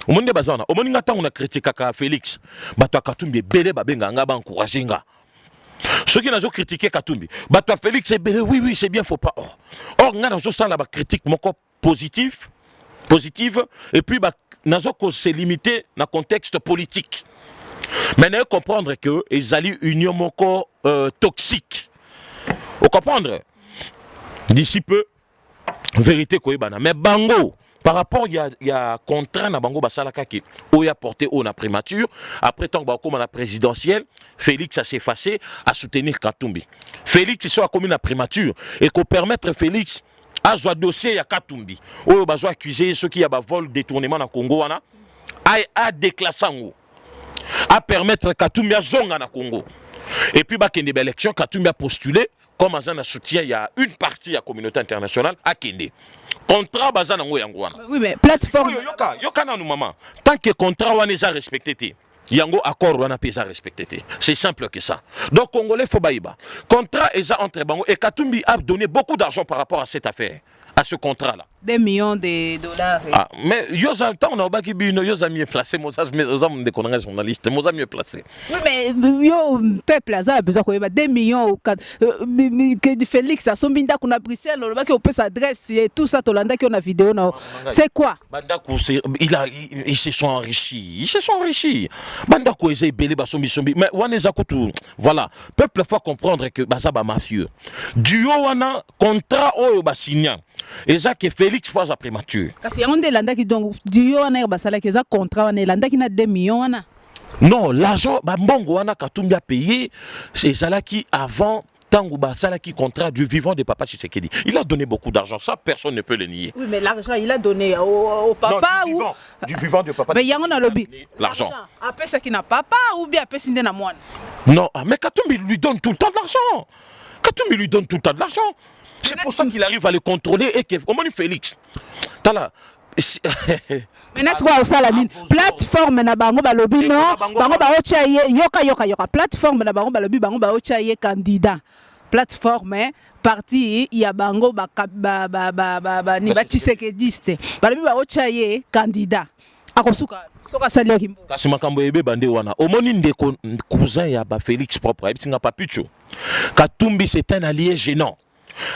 Omoni ndenge bazana? Omoni ngata on a critiqué ka Félix. Bato Katumbi belé babenga nga ba encourager nga. Ceux qui n'ont critiqué Katumbi, Bato Félix c'est oui c'est bien faut pas. Or nga nazo sala ba critique moko positive et puis nazo ko se limiter na contexte politique. Maintenant comprendre que ils allaient union moko toxique. Vous comprendre? D'ici peu vérité koyebana mais bango par rapport il y a contraint na bango basalaka ki o ya porté au na primature après tant ba comme la présidentielle Félix a s'effacé à soutenir Katumbi. Félix soit comme la primature et qu'on permettre Félix à jouer dossier ya Katumbi o ba accuser ceux qui a ba vol détournement na Congo wana a déclasser à permettre Katumbi à zonga na Congo et puis ba kende élection Katumbi a postulé comme un soutien il y a une partie de la communauté internationale à Kende. Contrat bazana ngo yangwana. Oui mais plateforme yoka na nous maman. Tant que contrat wana est respecté yango accord wana pesa respecté. C'est simple que ça. Donc congolais faut baïba. Contrat est entre bango et Katumbi a donné beaucoup d'argent par rapport à cette affaire. À ce contrat-là. Des millions de dollars. Ah, mais tant on a baki bino yo mieux placé, moi ça me déconnerait journaliste, moi mieux placé. Oui mais yo peuple a besoin ko 2 millions que Félix a sombinda kuna Bruxelles, le baki on peut s'adresser et tout ça tolanda qui on a vidéo na. C'est quoi? Bandako ils se sont enrichis. Bandako eza belé ba sombi mais waneza kutu voilà, peuple faut comprendre que bazaba mafieux. Duo wana contrat o ba signa. Et ça que Félix fois à prémature. Parce que on delanda qui donc dio wana basala que ça contrat wana landa qui na 2 millions wana. Non, l'argent ba mbongo wana Katumbi a payé, c'est ça là qui avant tango basala qui contrat du vivant de papa Tshisekedi. Il a donné beaucoup d'argent, ça personne ne peut le nier. Oui, mais l'argent il a donné au papa non, du vivant de papa. Mais yango na lobby. L'argent. Après ça qui n'a papa ou bien après sinde na moine. Non, mais Katumbi lui donne tout le temps de l'argent. Katumbi lui donne tout le temps de l'argent. C'est pour ça qu'il arrive à le contrôler et que au moins Félix. Tala. Mais n'est-ce quoi ça la mine plateforme na bango balobi non bango ba ocha yoka plateforme na bango balobi bango ba ocha ye candidat plateforme parti ya bango ba ni ba Tshisekediste balobi ba ocha ye candidat akosuka soka salia kimbo kasi makambo ebe bande wana omoni ndeko cousin ya ba Félix propre ebitinga papicho Katumbi c'est un allié gênant.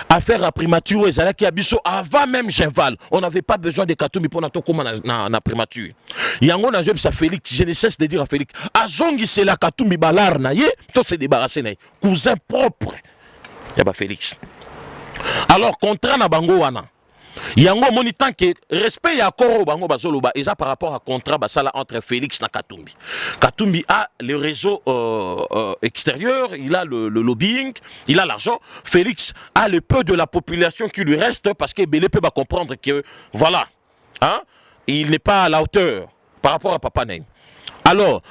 affaire à primature ezalaki ya biso avant même Genval. On n'avait pas besoin de Katumbi pour nato koma na primature. Yango na jeb sa Félix, je ne cesse de dire à Félix, azongi c'est la Katumbi balar na ye, tout se débarrasser na ye. Cousin propre. Ya ba Félix. Alors contrat na bango wana. Yango moni tant que respect ya koro bango bazoloba et ça par rapport à contrat basala entre Félix na Katumbi. Katumbi a le réseau extérieur, il a le lobbying, il a l'argent. Félix a le peu de la population qui lui reste parce que Belé peut comprendre que voilà, hein, il n'est pas à la hauteur par rapport à Papa Ney. Alors,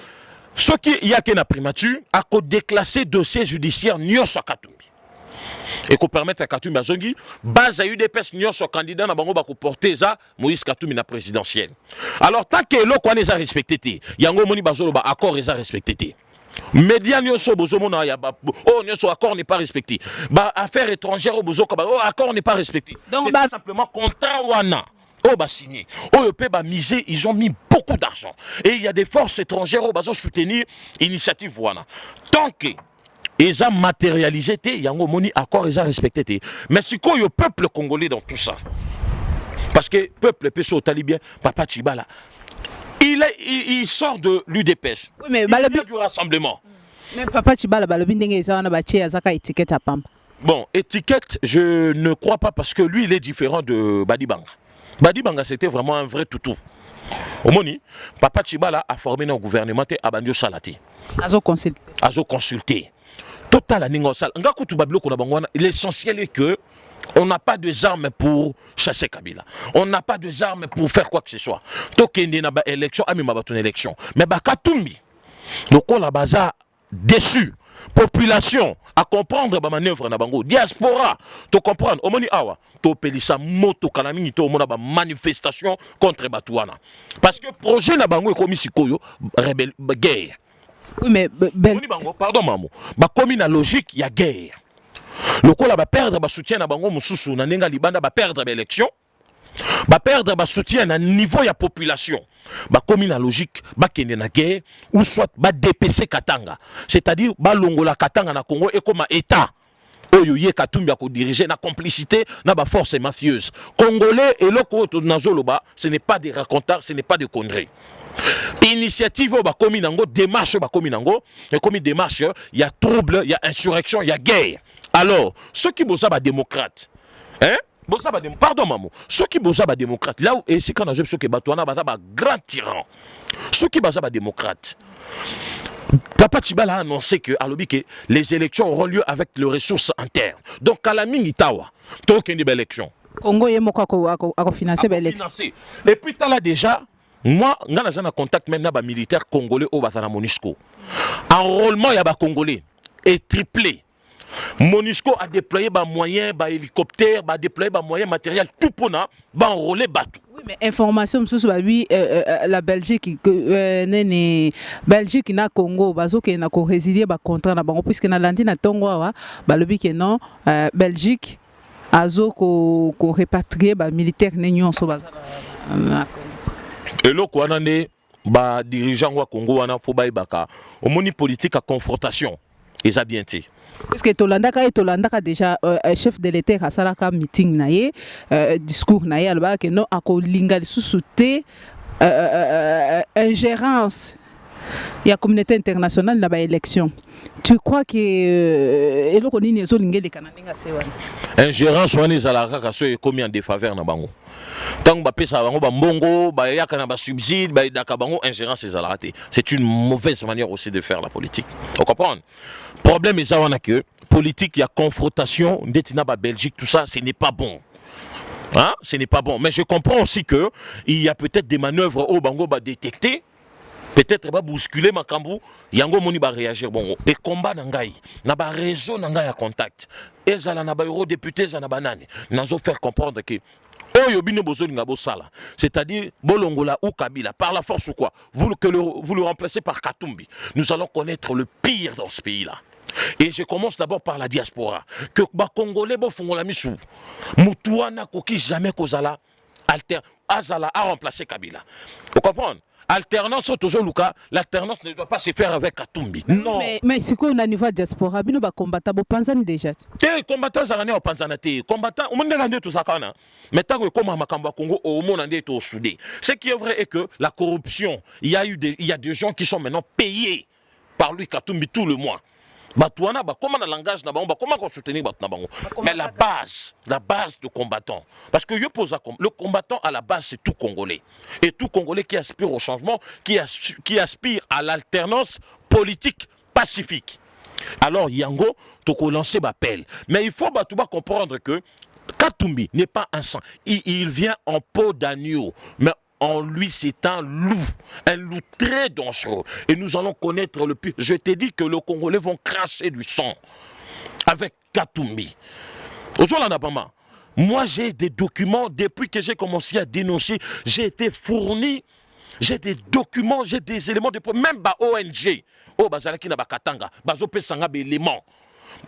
ce qui y a que na primature a ko déclasser dossier judiciaire nyoso Katumbi. Et qu'on permette à Katumbi Azongi, base à UDPS, nous sommes candidats, nous avons porté ça, Moïse Katumbi na présidentielle. Alors, tant que l'eau qu'on les a respectés, Yango Moni Bazolo, accord les a respectés. Médias, nous sommes accord n'est pas respecté. Affaires étrangères, accord n'est pas respecté. Donc, c'est simplement contrat Wana. Signé. Misé, ils ont mis beaucoup d'argent. Et il y a des forces étrangères qui ont soutenu l'initiative Wana. Tant que ils ont matérialisé, ils ont moni accord, ils ont respecté. Mais c'est quoi le peuple congolais dans tout ça? Parce que le peuple pécho talibien, Papa Tchibala, il sort de l'UDPS. Oui, mais il vient du rassemblement. Mais Papa Tchibala, étiquette à Pampa. Bon, étiquette, je ne crois pas parce que lui, il est différent de Badibanga. Badibanga, c'était vraiment un vrai toutou. Au moni, Papa Tchibala a formé un gouvernement à Bandio Salati. Azo consulté. Total l'essentiel est que on n'a pas de armes pour chasser Kabila. On n'a pas de armes pour faire quoi que ce soit. Tokende na ba élection, ami ma baton élection. Mais Bakatumbi, donc on a baza déçu. Population à comprendre ba manœuvre na bango. Diaspora, to comprendre. Omoni awa, to pelisa moto kanamini to mona ba manifestation contre Batouana. Parce que projet na bango est commis sikoyo rebelle guerre. Oui, mais pardon, maman. Comme une logique, il y a guerre. Le coup va perdre le soutien à Bango Moussoussou, Nanenga Libanda va perdre l'élection, va perdre le soutien à niveau de la population. Comme une logique, va qu'il y ait une guerre, ou soit va DPC Katanga. C'est-à-dire, va Longola Katanga na Congo et comme État. Oyo ye Katumbi a dirigé la complicité na ba force mafieuse. Congolais et l'autre Nazoloba, ce n'est pas des racontards, ce n'est pas des conneries. Initiative au bakomi nango, démarche bakomi nango, et comme démarche, il y a trouble, il y a insurrection, il y a guerre. Alors, ceux qui bossent ba démocrate, hein? Pardon maman, ceux qui bossent ba démocrate, là où et c'est quand on a ceux qui batouana ba grand tyran. Ceux qui bossent ba démocrate. Papa Tchibala a annoncé que les élections auront lieu avec les ressources internes. Donc à la Mingitawa, tant qu'il y a une élection. Congo est à financer l'élection. Et puis là déjà. Moi, j'ai un contact maintenant avec les militaires congolais au Basana Monisco. Enrôlement, il y a des Congolais est triplé. Monisco a déployé des moyens, des hélicoptères, a déployé des moyens matériels, tout pour enrôler Batou. Oui, mais information, oui, la Belgique, Belgique na Congo, bazo qui na résilier ba contrat na bango puisque na landi na Tongo wa, ba lobi que non, Belgique azo ko répatrier ba militaire n'union so bazana. Et là, quand on est dirigeant au Congo, on a au moni politique à confrontation. Et ça bien été. Puisque Tolandaka déjà chef de l'État a salaka meeting naie discours naie alba que non ako linga sous-souté ingérence il y a communauté internationale dans l'élection. Tu crois que et loko nini zo lingé les Canadiens c'est wana ingérence wana ezalaka kaso ekomi en défaveur na bango. Tant que pesa bango ba mbongo ba yaka na ba subside ba daka bango ingérence ezalaka te. C'est une mauvaise manière aussi de faire la politique. Vous comprenez? Problème est wana que politique il y a confrontation ndetina ba Belgique tout ça ce n'est pas bon. Hein? Ce n'est pas bon, mais je comprends aussi que il y a peut-être des manœuvres au bango ba détecter. Peut-être va bousculer Makambu, yango moni ba réagir bon. Et combat nangai, na ba réseau nangai à contact. Ezala na ba eurodéputé za na banane. Nazo faire comprendre que oyo bino bozo linga bo sala. C'est-à-dire Bolongola ou Kabila par la force ou quoi. Vous le remplacez par Katumbi. Nous allons connaître le pire dans ce pays-là. Et je commence d'abord par la diaspora. Que ba Congolais bo fongola misu. Mutuana koki jamais kozala alter azala a remplacer Kabila. Vous comprenez? alternance toujours Luka, l'alternance ne doit pas se faire avec Katumbi. Non. Mais si on a niveau diaspora, bino ba combattant bo panzani déjà. Te combattant zarane au panzana te combattant on m'a dit tout ça kana. Mais tant que comme Makamba Congo au monde andi au soudé. Ce qui est vrai est que la corruption, il y a des gens qui sont maintenant payés par lui Katumbi tout le mois. Batouana, comment le langage na bango, comment on soutenir Batouana. Mais la base de combattant. Parce que le combattant à la base c'est tout Congolais. Et tout Congolais qui aspire au changement, qui aspire à l'alternance politique pacifique. Alors Yango, toko lancer l'appel. Mais il faut comprendre que Katumbi n'est pas un sang. Il vient en peau d'agneau. Mais en lui, c'est un loup très dangereux. Et nous allons connaître le pire. Je t'ai dit que les Congolais vont cracher du sang avec Katumbi. Moi, j'ai des documents, depuis que j'ai commencé à dénoncer, j'ai été fourni, j'ai des documents, j'ai des éléments de preuve, même ONG. Oh, Bazalaki na Bakatanga, Bazope Sanga éléments.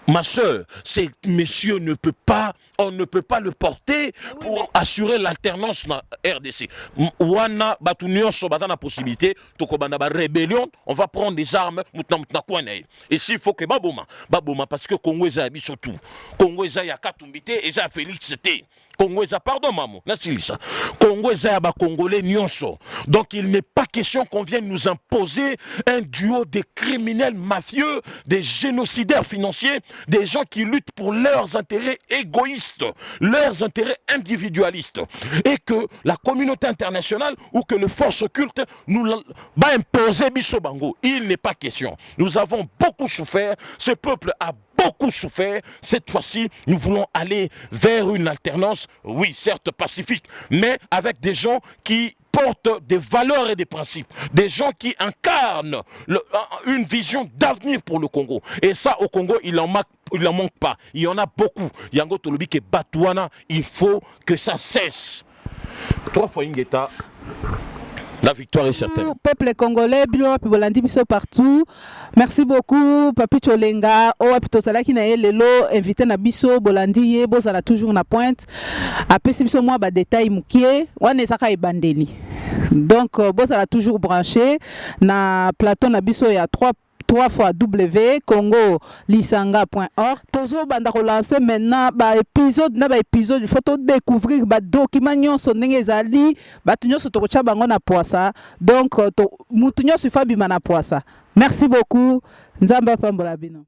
Ma soeur, ce monsieur on ne peut pas le porter pour assurer l'alternance dans RDC. Wana batunyo so bazana possibilité to ko banda ba rébellion, on va prendre des armes mutna kwana. Et s'il faut que baboma parce que Congo eza biso tout. Congo eza ya Katumbité eza Félix T. Congo eza pardon maman, nasilisa. Congo eza ya ba congolais nyonso. Donc il n'est pas question qu'on vienne nous imposer un duo de criminels mafieux, des génocidaires financiers, des gens qui luttent pour leurs intérêts égoïstes, leurs intérêts individualistes, et que la communauté internationale ou que les forces occultes nous va imposer biso bango. Il n'est pas question. Nous avons beaucoup souffert, ce peuple a beaucoup souffert. Cette fois-ci, nous voulons aller vers une alternance, oui, certes pacifique, mais avec des gens qui portent des valeurs et des principes, des gens qui incarnent une vision d'avenir pour le Congo. Et ça, au Congo, il en manque pas. Il y en a beaucoup. Yango Tolobi ke Batouana, il faut que ça cesse. 3 fois Ingeta. La victoire est certaine. Peuple congolais, Bilo Bolandi biso partout. Merci beaucoup, Papi Cholenga. Oh, Apito Salaki na lelo invité na biso Bolandi ye bozala toujours na pointe. Apesi biso moi ba détail mukie, wana ezaka ebandeli. Donc bozala toujours branché na plateau na biso ya 3 fois www.congolisanga.org. Toujours banda relancer maintenant épisode il faut découvrir document nyonso ndenge ezali batu nyonso tokocha bango na poasa. Donc mutu nyonso fa bima na poasa. Merci beaucoup. Nzamba pambola bino.